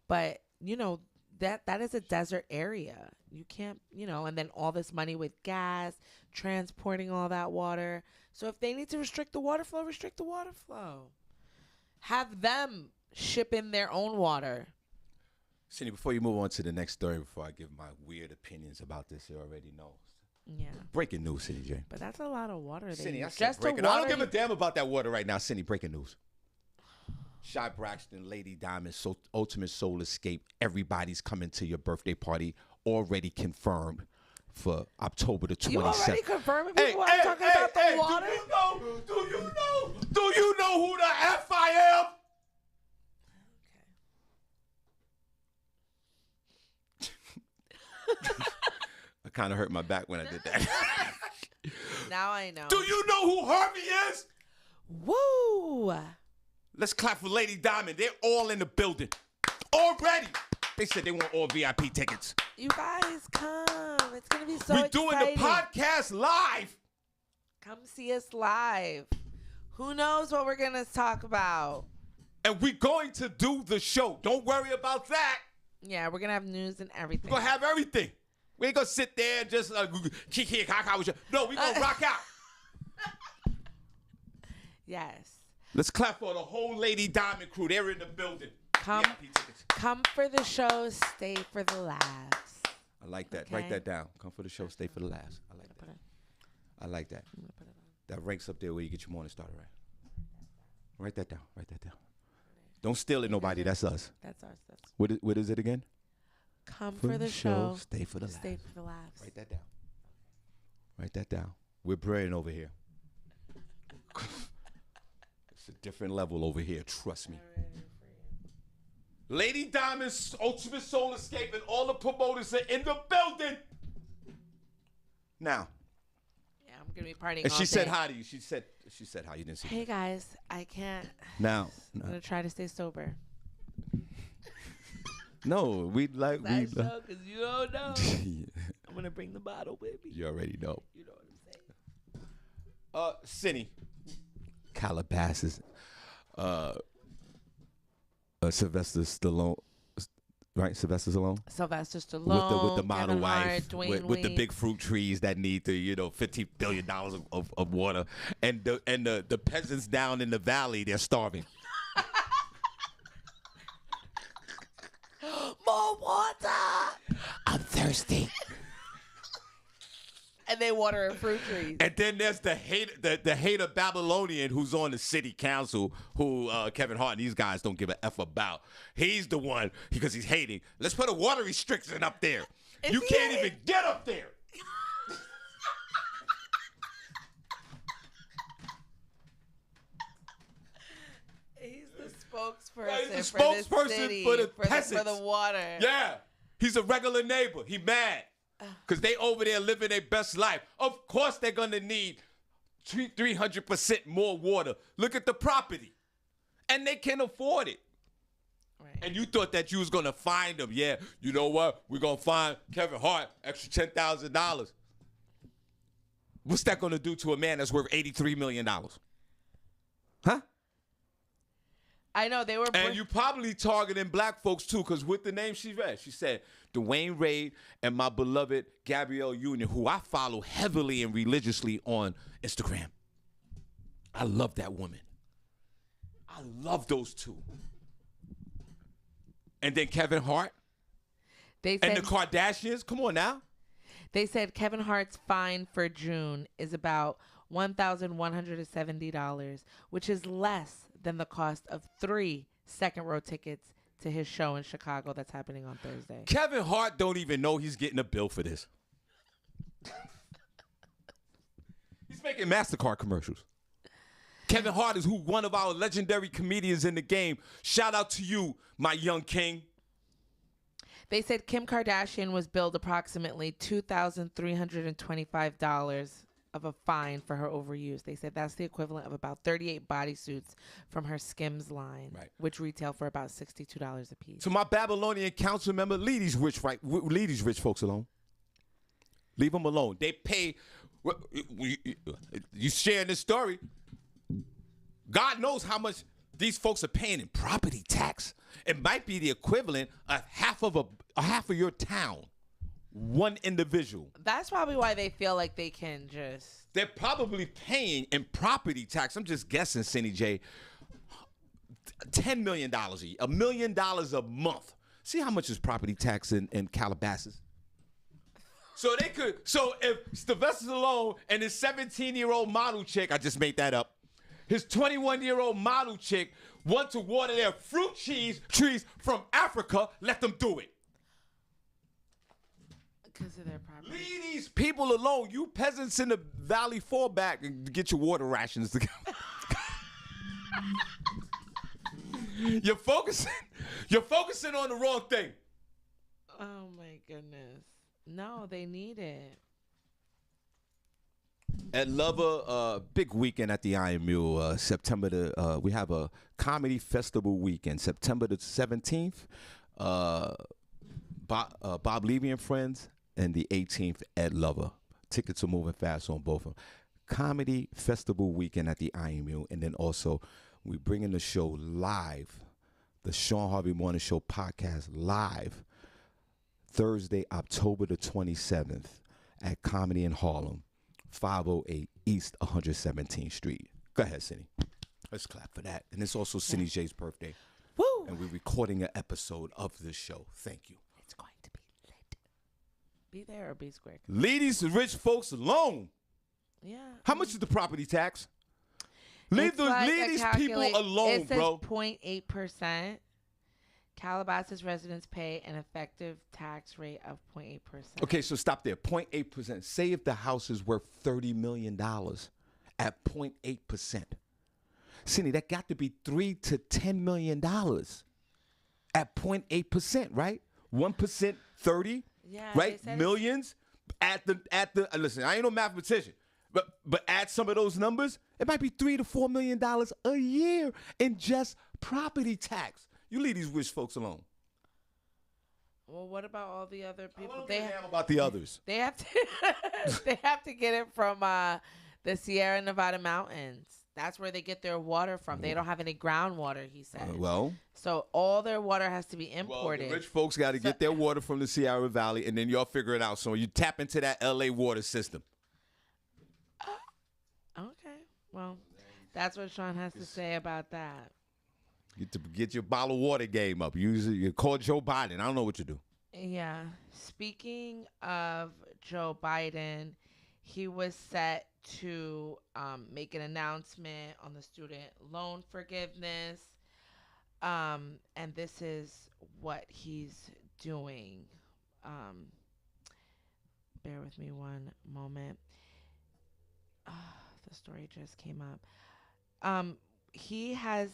But, you know, that is a desert area. You can't, you know, and then all this money with gas, transporting all that water. So if they need to restrict the water flow, restrict the water flow. Have them ship in their own water. Cindy, before you move on to the next story, before I give my weird opinions about this, you already know. Yeah. Breaking news, Cindy J. But that's a lot of water. Cindy, I said breaking. I don't give a damn about that water right now, Cindy. Breaking news. Shy Braxton, Lady Diamond, Ultimate Soul Escape. Everybody's coming to your birthday party. Already confirmed for October the 27th. You already confirming people are talking about the water? Do you know who the F I am? Okay. I kind of hurt my back when I did that. Now I know. Do you know who Harvey is? Woo! Let's clap for Lady Diamond. They're all in the building. Already. They said they want all VIP tickets. You guys come. It's going to be so We're exciting. doing the podcast live. Come see us live. Who knows what we're going to talk about? And we're going to do the show. Don't worry about that. Yeah, we're going to have news and everything. We're going to have everything. We ain't going to sit there and just no, we're going to rock out. Let's clap for the whole Lady Diamond crew. They're in the building. Come for the show, stay for the laughs. I like that. Okay. Write that down. Come for the show, stay for the laughs. I like that. I like that. That ranks up there where you get your morning started, right? Write that down. Write that down. Don't steal it, nobody. That's us. That's ours. What is it again? Come for the show, stay for the stay for the laughs. Write that down. Write that down. We're brilliant over here. It's a different level over here. Trust me. Lady Diamond's Ultimate Soul Escape and all the promoters are in the building. Now. Yeah, I'm gonna be partying. And all she said day. hi to you. She said hi. You didn't see Hey me. guys, I can't. Now. I'm gonna try to stay sober. No, we like. Because you don't know. I'm gonna bring the bottle, baby. You already know. You know what I'm saying? Senny. Calabasas. Sylvester Stallone. Right, Sylvester Stallone. Sylvester Stallone With the model Kevin wife, Hart, Dwayne with the Wade. big fruit trees that need the $50 billion of water, and the peasants down in the valley, they're starving. More water. I'm thirsty. And they water fruit trees. And then there's the hater Babylonian who's on the city council, who Kevin Hart and these guys don't give a F about. He's the one, because he's hating. Let's put a water restriction up there. You can't even get up there. He's the spokesperson, Yeah, he's the for spokesperson the city, for the for peasants. the water. Yeah, he's a regular neighbor. He mad because they over there living their best life. Of course they're going to need 300% more water. Look at the property. And they can afford it. Right. And you thought that you was going to find them. Yeah, you know what? We're going to find Kevin Hart extra $10,000. What's that going to do to a man that's worth $83 million? Huh? I know they were. And you probably targeting black folks too, because with the name she read, she said Dwayne Wade and my beloved Gabrielle Union, who I follow heavily and religiously on Instagram. I love that woman. I love those two. And then Kevin Hart They and said the Kardashians. Come on now. they said Kevin Hart's fine for June is about $1,170, which is less than the cost of 3 second-row tickets to his show in Chicago that's happening on Thursday. Kevin Hart don't even know he's getting a bill for this. He's making MasterCard commercials. Kevin Hart is one of our legendary comedians in the game. Shout out to you, my young king. They said Kim Kardashian was billed approximately $2,325 of a fine for her overuse. They said that's the equivalent of about 38 bodysuits from her Skims line, Right. which retail for about $62 a piece. To my Babylonian council member, leave these rich folks alone. Leave them alone. They pay. You sharing this story. God knows how much these folks are paying in property tax. It might be the equivalent of half of your town. One individual. That's probably why they feel like they can just. They're probably paying in property tax. I'm just guessing, Senny J. $10 million a year, $1 million a month. See how much is property tax in Calabasas? So if Sylvester Stallone and his 17-year-old model chick, I just made that up, his 21-year-old model chick want to water their fruit trees from Africa, let them do it. Because of their property. Leave these people alone. You peasants in the valley, fall back and get your water rations together. You're focusing on the wrong thing. Oh my goodness. No, they need it. At Lover, big weekend at the Iron Mule. We have a comedy festival weekend, September the 17th. Bob Levy and Friends, and the 18th at Lover. Tickets are moving fast on both of them. Comedy festival weekend at the Iron Mule, and then also we bringing the show live, the Shawn Harvey Morning Show podcast live, Thursday, October the 27th at Comedy in Harlem, 508 East 117th Street. Go ahead, Senny. Let's clap for that. And it's also Senny J's birthday. Woo! And we're recording an episode of the show. Thank you. It's going to be lit. Be there or be square. Ladies and rich folks alone. Yeah. How much is the property tax? Leave these people alone, it says bro. 0.8%. Calabasas residents pay an effective tax rate of 0.8%. Okay, so stop there. 0.8%. Say if the house is worth $30 million at 0.8%. Senny, that got to be $3 to $10 million at 0.8%, right? 1%, 30, Yeah, right? they said Millions at the listen, I ain't no mathematician, but add some of those numbers, it might be $3 to $4 million a year in just property tax. You leave these rich folks alone. Well, what about all the other people? I don't give a damn about the others. They have to they have to get it from the Sierra Nevada mountains. That's where they get their water from. They don't have any groundwater, he said. So all their water has to be imported. Well, the rich folks got to get their water from the Sierra Valley, and then y'all figure it out. So you tap into that LA water system. Okay. Well, that's what Shawn has to say about that. Get your bottle of water game up. You call Joe Biden. I don't know what you do. Yeah. Speaking of Joe Biden, he was set to make an announcement on the student loan forgiveness. And this is what he's doing. Bear with me one moment. The story just came up. He has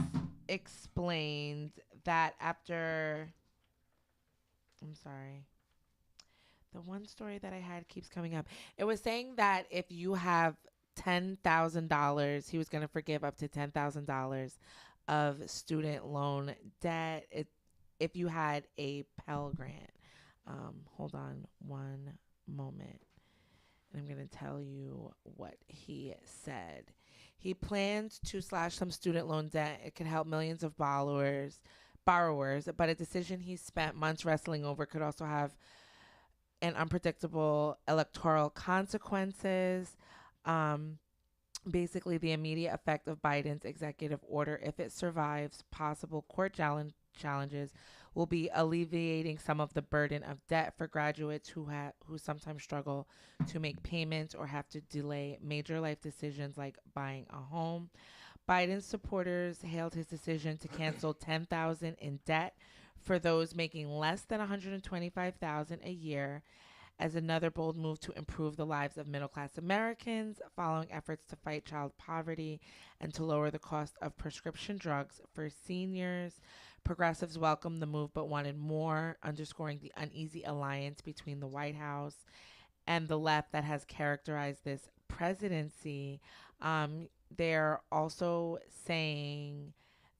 explained that after... I'm sorry. The one story that I had keeps coming up. It was saying that if you have $10,000, he was going to forgive up to $10,000 of student loan debt if you had a Pell Grant. Hold on one moment. And I'm going to tell you what he said. He plans to slash some student loan debt. It could help millions of borrowers, but a decision he spent months wrestling over could also have an unpredictable electoral consequences. Basically, the immediate effect of Biden's executive order, if it survives possible court challenges, will be alleviating some of the burden of debt for graduates who sometimes struggle to make payments or have to delay major life decisions like buying a home. Biden's supporters hailed his decision to cancel $10,000 in debt for those making less than $125,000 a year as another bold move to improve the lives of middle-class Americans following efforts to fight child poverty and to lower the cost of prescription drugs for seniors. Progressives welcomed the move but wanted more, underscoring the uneasy alliance between the White House and the left that has characterized this presidency. They're also saying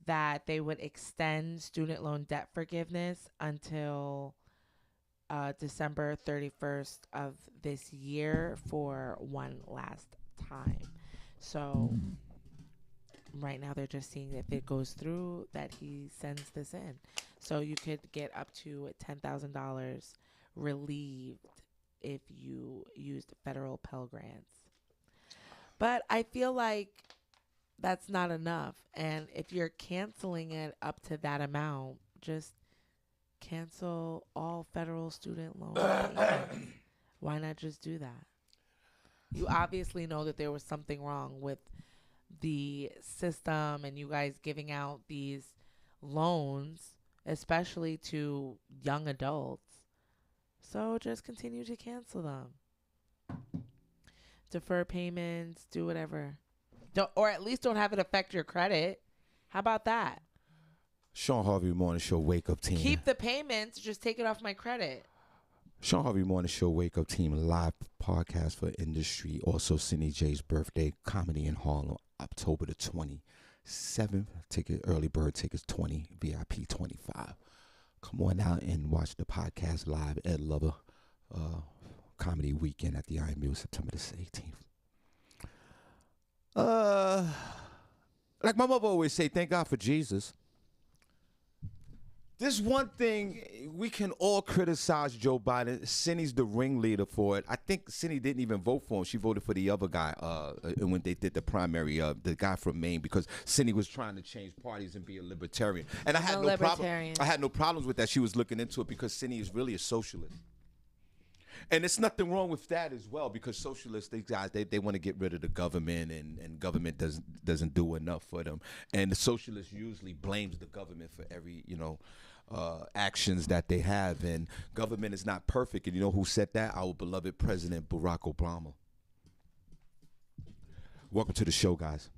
that they would extend student loan debt forgiveness until December 31st of this year for one last time. So right now they're just seeing if it goes through that he sends this in. So you could get up to $10,000 relieved if you used federal Pell Grants. But I feel like that's not enough. And if you're canceling it up to that amount, just cancel all federal student loan payments. Why not just do that? You obviously know that there was something wrong with the system and you guys giving out these loans, especially to young adults. So just continue to cancel them. Defer payments, do whatever. Or at least don't have it affect your credit. How about that? Shawn Harvey Morning Show Wake Up Team. Keep the payments, just take it off my credit. Shawn Harvey Morning Show Wake Up Team live podcast for industry. Also, Senny J's birthday comedy in Harlem, October the 27th. Ticket early bird tickets 20, VIP 25. Come on out and watch the podcast live. Ed Lover comedy weekend at the Iron Mule, September the 18th. Like my mother always say, thank God for Jesus. There's one thing we can all criticize Joe Biden. Senny's the ringleader for it. I think Senny didn't even vote for him. She voted for the other guy when they did the primary, the guy from Maine, because Senny was trying to change parties and be a libertarian. And I had no problem. I had no problems with that. She was looking into it because Senny is really a socialist. And there's nothing wrong with that as well, because socialists, these guys, they want to get rid of the government, and government doesn't do enough for them. And the socialist usually blames the government for every, actions that they have. And government is not perfect. And you know who said that? Our beloved President Barack Obama. Welcome to the show, guys.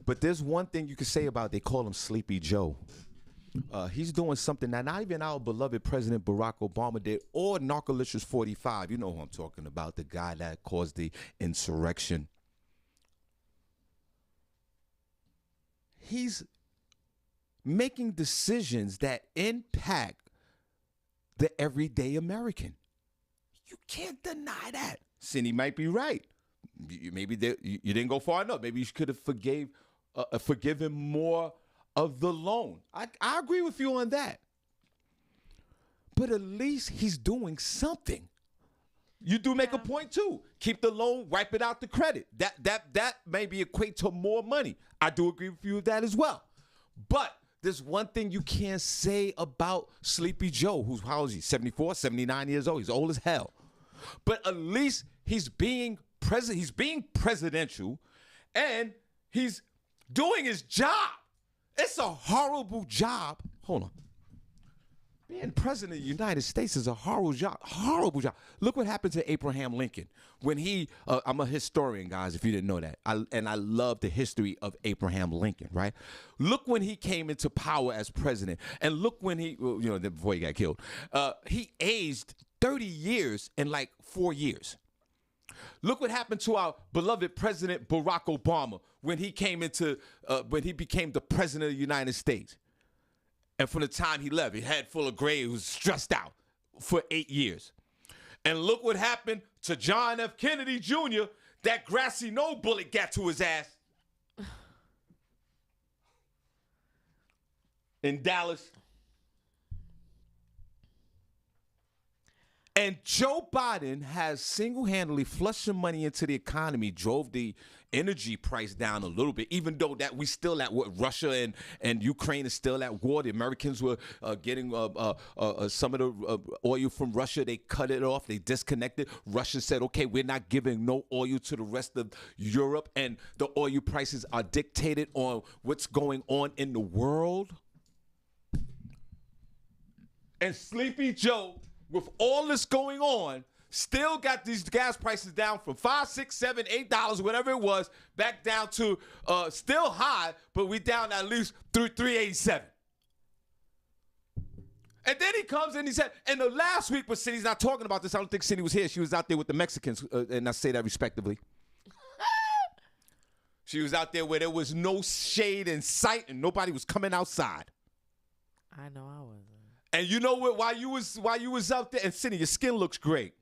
But there's one thing you can say about, they call him Sleepy Joe. He's doing something that not even our beloved President Barack Obama did, or Narcolicious 45. You know who I'm talking about, the guy that caused the insurrection. He's making decisions that impact the everyday American. You can't deny that. Senny might be right. Maybe you didn't go far enough. Maybe you could have forgiven more of the loan. I agree with you on that. But at least he's doing something. You do make a point too. Keep the loan, wipe it out the credit. That maybe equate to more money. I do agree with you with that as well. But there's one thing you can't say about Sleepy Joe, who's, how old is he? 74, 79 years old. He's old as hell. But at least he's being presidential, and he's doing his job. It's a horrible job. Hold on. Being president of the United States is a horrible job. Horrible job. Look what happened to Abraham Lincoln when he. I'm a historian, guys. If you didn't know that, I love the history of Abraham Lincoln. Right. Look when he came into power as president, and look when he, before he got killed, he aged 30 years in like 4 years. Look what happened to our beloved President Barack Obama when he came when he became the president of the United States. And from the time he left, his head full of gray, he was stressed out for 8 years. And look what happened to John F. Kennedy Jr., that grassy knoll bullet got to his ass in Dallas. And Joe Biden has single-handedly flushed some money into the economy, drove the energy price down a little bit, even though that we still at war. Russia and Ukraine is still at war. The Americans were getting some of the oil from Russia. They cut it off. They disconnected. Russia said, okay, we're not giving no oil to the rest of Europe, and the oil prices are dictated on what's going on in the world. And Sleepy Joe, with all this going on, still got these gas prices down from $5, $6, $7, $8, whatever it was, back down to still high, but we down at least through $3.87. And then he comes and he said, and the last week, but Cindy's not talking about this. I don't think Cindy was here. She was out there with the Mexicans, and I say that respectively. She was out there where there was no shade in sight and nobody was coming outside. I know I wasn't. And you know what? While you was out there, and Cindy, your skin looks great.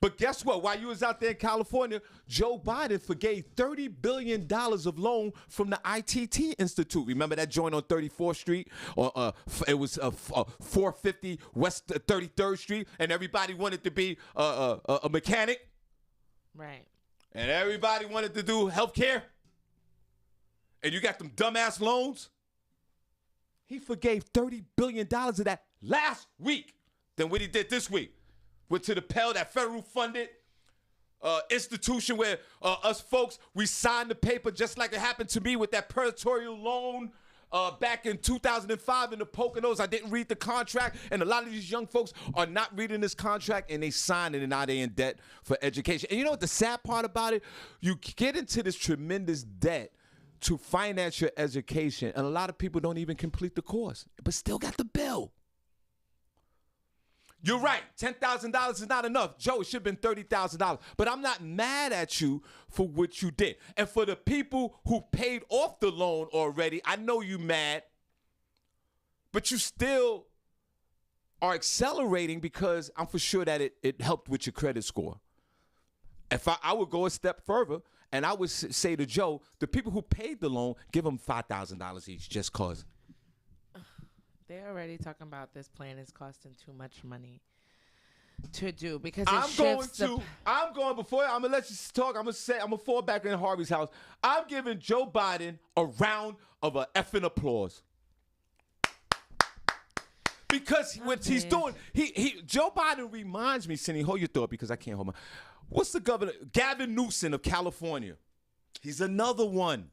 But guess what? While you was out there in California, Joe Biden forgave $30 billion of loan from the ITT Institute. Remember that joint on 34th Street? Or it was 450 West 33rd Street, and everybody wanted to be a mechanic. Right. And everybody wanted to do healthcare. And you got them dumbass loans. He forgave $30 billion of that last week than what he did this week. Went to the Pell, that federal funded institution where us folks, we signed the paper just like it happened to me with that predatory loan back in 2005 in the Poconos. I didn't read the contract, and a lot of these young folks are not reading this contract, and they sign it, and now they're in debt for education. And you know what the sad part about it? You get into this tremendous debt to finance your education, and a lot of people don't even complete the course, but still got the bill. You're right, $10,000 is not enough. Joe, it should have been $30,000. But I'm not mad at you for what you did. And for the people who paid off the loan already, I know you mad, but you still are accelerating because I'm for sure that it helped with your credit score. If I would go a step further, and I would say to Joe, the people who paid the loan, give them $5,000 each just cause. They're already talking about this plan is costing too much money to do because I'm gonna let you talk. I'm gonna fall back in Harvey's house. I'm giving Joe Biden a round of a effing applause. Because what he's doing, Joe Biden reminds me, Senny, hold your thought because I can't hold my. What's the governor? Gavin Newsom of California. He's another one.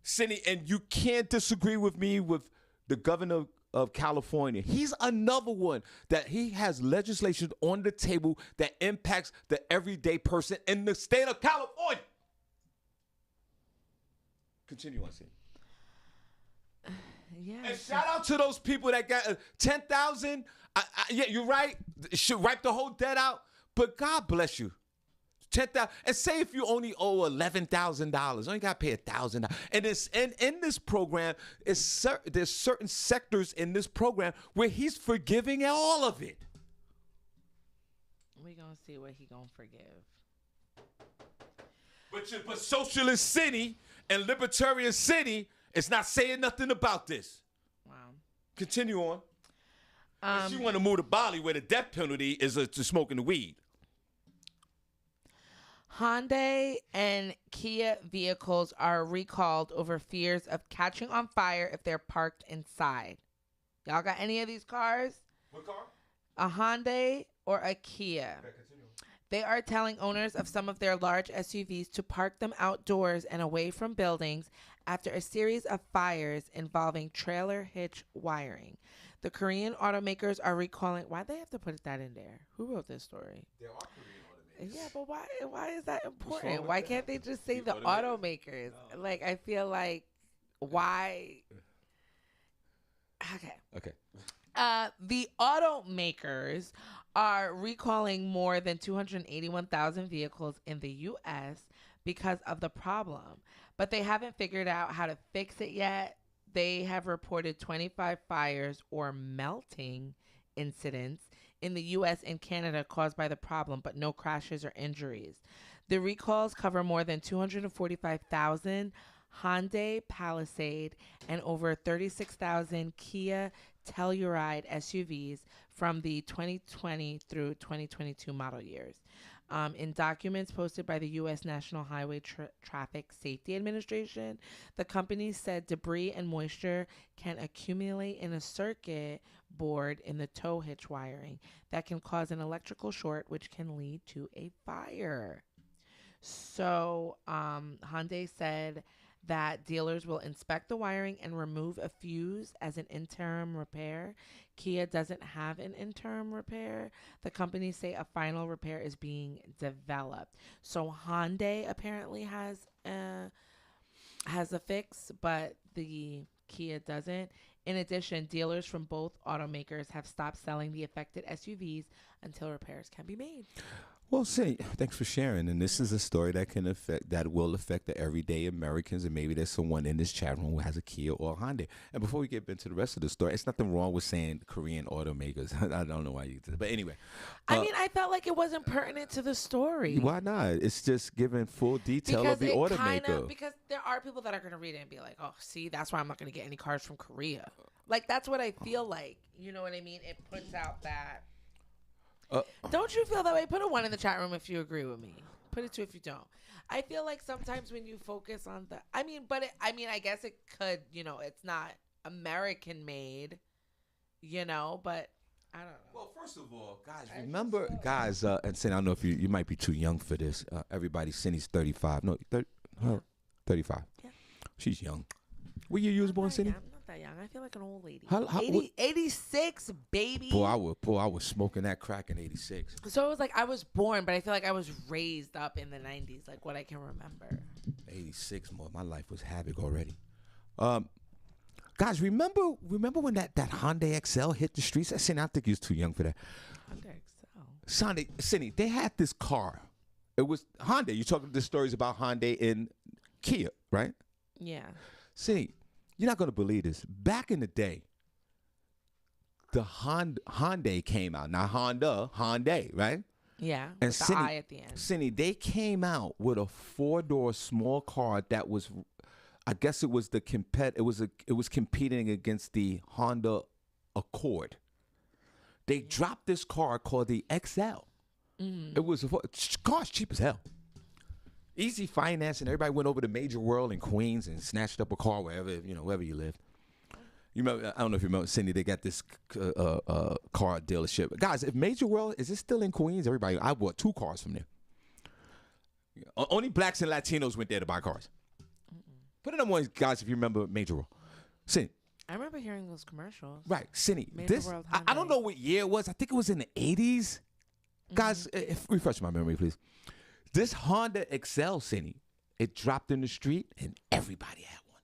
Senny, and you can't disagree with me with the governor of California. He's another one that he has legislation on the table that impacts the everyday person in the state of California. Continue on, Senny. Yeah. And shout out to those people that got 10,000. Yeah, you're right. Should wipe the whole debt out. But God bless you. 10,000. And say if you only owe $11,000, only got to pay $1,000. And in this program, there's certain sectors in this program where he's forgiving all of it. We gonna see what he gonna forgive. But Socialist City and Libertarian City is not saying nothing about this. Wow. Continue on. She want to move to Bali where the death penalty is to smoking the weed. Hyundai and Kia vehicles are recalled over fears of catching on fire if they're parked inside. Y'all got any of these cars? What car? A Hyundai or a Kia. Okay, continue. They are telling owners of some of their large SUVs to park them outdoors and away from buildings after a series of fires involving trailer hitch wiring. The Korean automakers are recalling. Why they have to put that in there? Who wrote this story? There are Korean automakers. Yeah, but why is that wrong important? with Why that? can't they just say The the automakers? automakers? Like, I feel like, why? Okay. The automakers are recalling more than 281,000 vehicles in the U.S. because of the problem, but they haven't figured out how to fix it yet. They have reported 25 fires or melting incidents in the U.S. and Canada caused by the problem, but no crashes or injuries. The recalls cover more than 245,000 Hyundai Palisade and over 36,000 Kia Telluride SUVs from the 2020 through 2022 model years. In documents posted by the U.S. National Highway Traffic Safety Administration, the company said debris and moisture can accumulate in a circuit board in the tow hitch wiring that can cause an electrical short, which can lead to a fire. So Hyundai said that dealers will inspect the wiring and remove a fuse as an interim repair. Kia doesn't have an interim repair. The companies say a final repair is being developed. So Hyundai apparently has a fix, but the Kia doesn't. In addition, dealers from both automakers have stopped selling the affected SUVs until repairs can be made. Well, Senny, thanks for sharing. And this is a story that will affect the everyday Americans, and maybe there's someone in this chat room who has a Kia or a Hyundai. And before we get into the rest of the story, it's nothing wrong with saying Korean automakers. I don't know why you did, but anyway. I mean, I felt like it wasn't pertinent to the story. Why not? It's just giving full detail of the automaker. Because there are people that are going to read it and be like, "Oh, see, that's why I'm not going to get any cars from Korea." Like that's what I feel like. You know what I mean? It puts out that. Don't you feel that way? Put a 1 in the chat room if you agree with me. Put a 2 if you don't. I feel like sometimes when you focus on I guess it could, it's not American made, but I don't know. Well, first of all, guys, remember, and Senny, I don't know if you might be too young for this. Everybody, Senny's 35. No, 35. Yeah. She's young. What year you was born, Senny? I'm not that young. I feel like an old lady. 86, baby. Boy, I was smoking that crack in 86. So it was like I was born, but I feel like I was raised up in the 90s, like what I can remember. 86, more. My life was havoc already. Guys, remember when that Hyundai XL hit the streets? I think you was too young for that. Hyundai XL. Senny, they had this car. It was Hyundai. You're talking the stories about Hyundai and Kia, right? Yeah. Senny, you're not going to believe this. Back in the day, the Hyundai came out. Not Hyundai, right? Yeah, and with the I at the end. Senny, they came out with a 4-door small car that was I guess it was the it was competing against the Honda Accord. They dropped this car called the XL. It was car's cheap as hell. Easy financing. Everybody went over to Major World in Queens and snatched up a car wherever you live. You remember? I don't know if you remember, Senny. They got this car dealership. Guys, if Major World is it still in Queens? Everybody, I bought 2 cars from there. Only blacks and Latinos went there to buy cars. Put it on one, guys, if you remember Major World. Senny. I remember hearing those commercials. Right, Senny. Major World I don't know what year it was. I think it was in the 80s. Guys, refresh my memory, please. This Honda XL, Senny, it dropped in the street and everybody had one.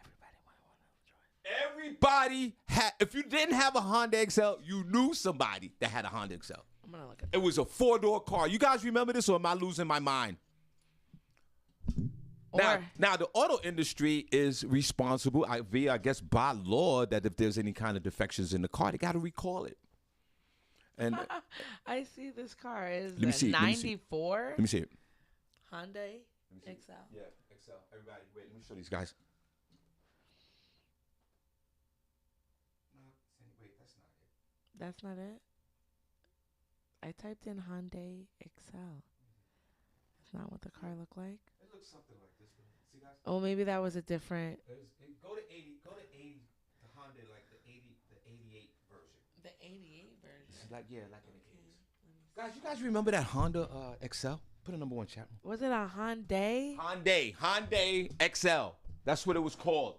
Everybody wanted one of those. Everybody had. If you didn't have a Honda XL, you knew somebody that had a Honda XL. I'm gonna look at It was a 4-door car. You guys remember this, or am I losing my mind? Now the auto industry is responsible, I guess, by law, that if there's any kind of defections in the car, they got to recall it. And I see this car is Let me see it, 94. let me see it. Hyundai XL. Yeah, XL. Everybody, wait. Let me show these guys. No, wait, that's not it. That's not it. I typed in Hyundai XL. That's not what the car looked like. It looks something like this. See, guys? Oh, maybe that was a different. Go to 80. Go to 80. The Honda, like the 88 version. The 88 version. It's like in the case. Guys, you guys remember that Honda XL? Put a number 1 chat room. Was it a Hyundai? Hyundai XL. That's what it was called.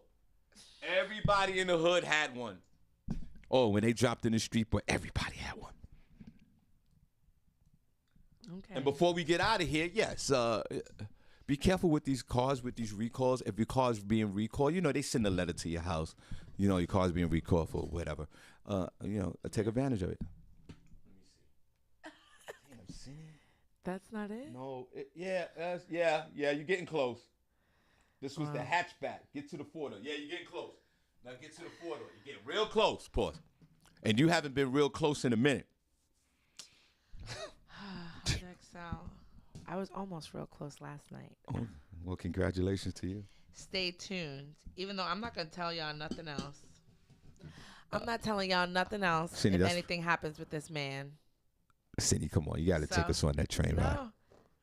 Everybody in the hood had one. Oh, when they dropped in the street, but everybody had one. Okay. And before we get out of here, yes, be careful with these cars, with these recalls. If your car's being recalled, they send a letter to your house. Your car's being recalled for whatever. Take advantage of it. Let me see. That's not it? No, yeah, you're getting close. This was the hatchback. Get to the 4-door. Yeah, you're getting close. Now get to the 4-door. You're getting real close. Pause. And you haven't been real close in a minute. XL. I was almost real close last night. Oh, well, congratulations to you. Stay tuned. Even though I'm not going to tell y'all nothing else. I'm not telling y'all nothing else Senny, if anything happens with this man. Senny, come on. You got to take us on that train ride. No,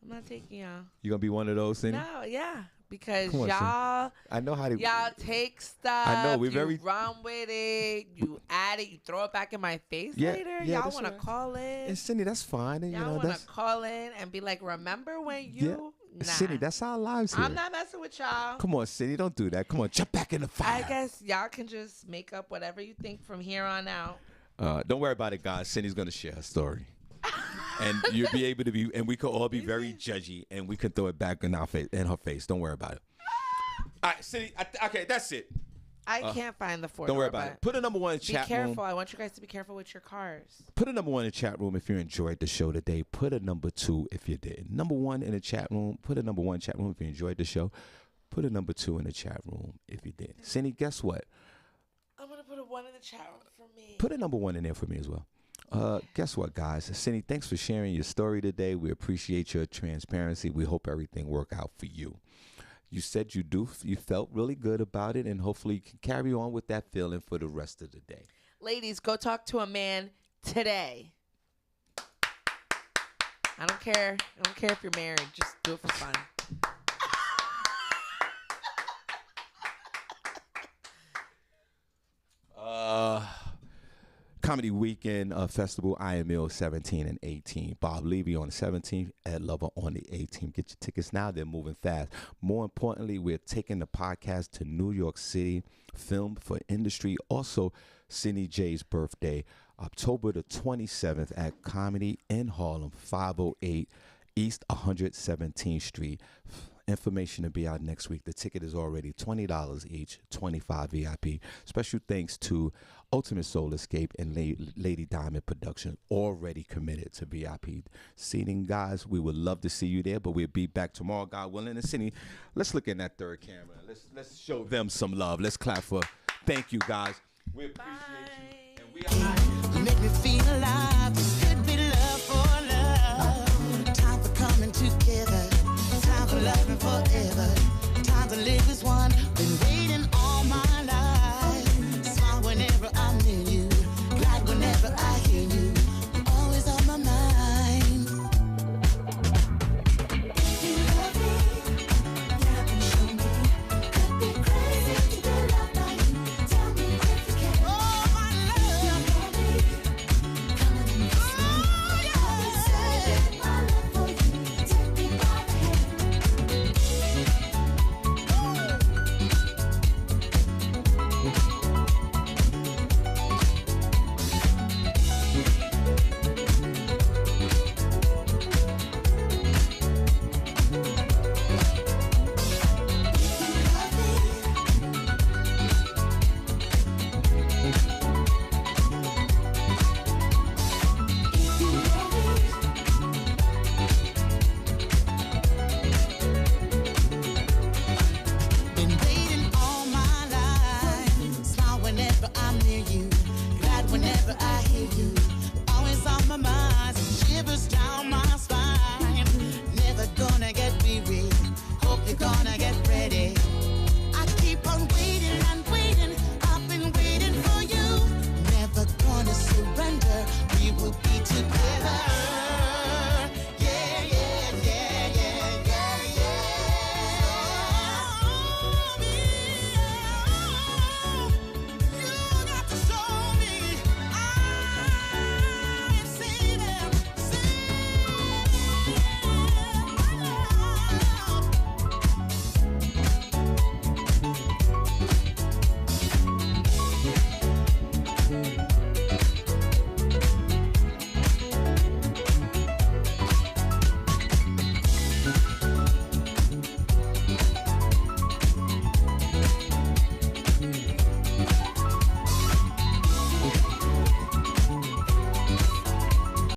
I'm not taking y'all. You going to be one of those, Senny? No, yeah. Because Come on, y'all, I know how to. y'all take stuff. I know, we're you very- run with it. You add it. You throw it back in my face Yeah, later. yeah, Y'all that's want to right. call in. And Senny, that's fine. And, Y'all want to call in and be like, remember when you... Nah. Senny, that's our lives here. I'm not messing with y'all. Come on, Senny, don't do that. Come on, jump back in the fire. I guess y'all can just make up whatever you think from here on out. Don't worry about it, guys. Senny's going to share her story. And you'll be able to be, and we could all be very judgy, and we can throw it back in her face. Don't worry about it. All right, Senny, okay, that's it. I can't find the 4-door. Don't worry about it. Put a number 1 in chat Be careful. room. I want you guys to be careful with your cars. Put a number 1 in the chat room if you enjoyed the show today. Put a number 2 if you didn't. Number 1 in the chat room. Put a number 1 chat room if you enjoyed the show. Put a number 2 in the chat room if you didn't. Senny, guess what? I'm going to put a 1 in the chat room for me. Put a number 1 in there for me as well. Guess what, guys? Senny, thanks for sharing your story today. We appreciate your transparency. We hope everything worked out for you. You said you felt really good about it, and hopefully you can carry on with that feeling for the rest of the day. Ladies, go talk to a man today. I don't care. I don't care if you're married. Just do it for fun. Comedy Weekend Festival, IML 17 and 18. Bob Levy on the 17th, Ed Lover on the 18th. Get your tickets now. They're moving fast. More importantly, we're taking the podcast to New York City, Film for Industry. Also, Senny J's birthday, October the 27th at Comedy in Harlem, 508 East 117th Street. Information to be out next week. The ticket is already $20 each, 25 VIP. Special thanks to Ultimate Soul Escape and Lady Diamond Production, already committed to VIP seating. Guys, we would love to see you there, but we'll be back tomorrow, God willing. And Senny, let's look in that third camera. Let's show them some love. Let's clap for thank you, guys. We appreciate you. And we are You make me feel alive. This could be love for love. Time for coming together. Time for loving forever. Time to live as one. When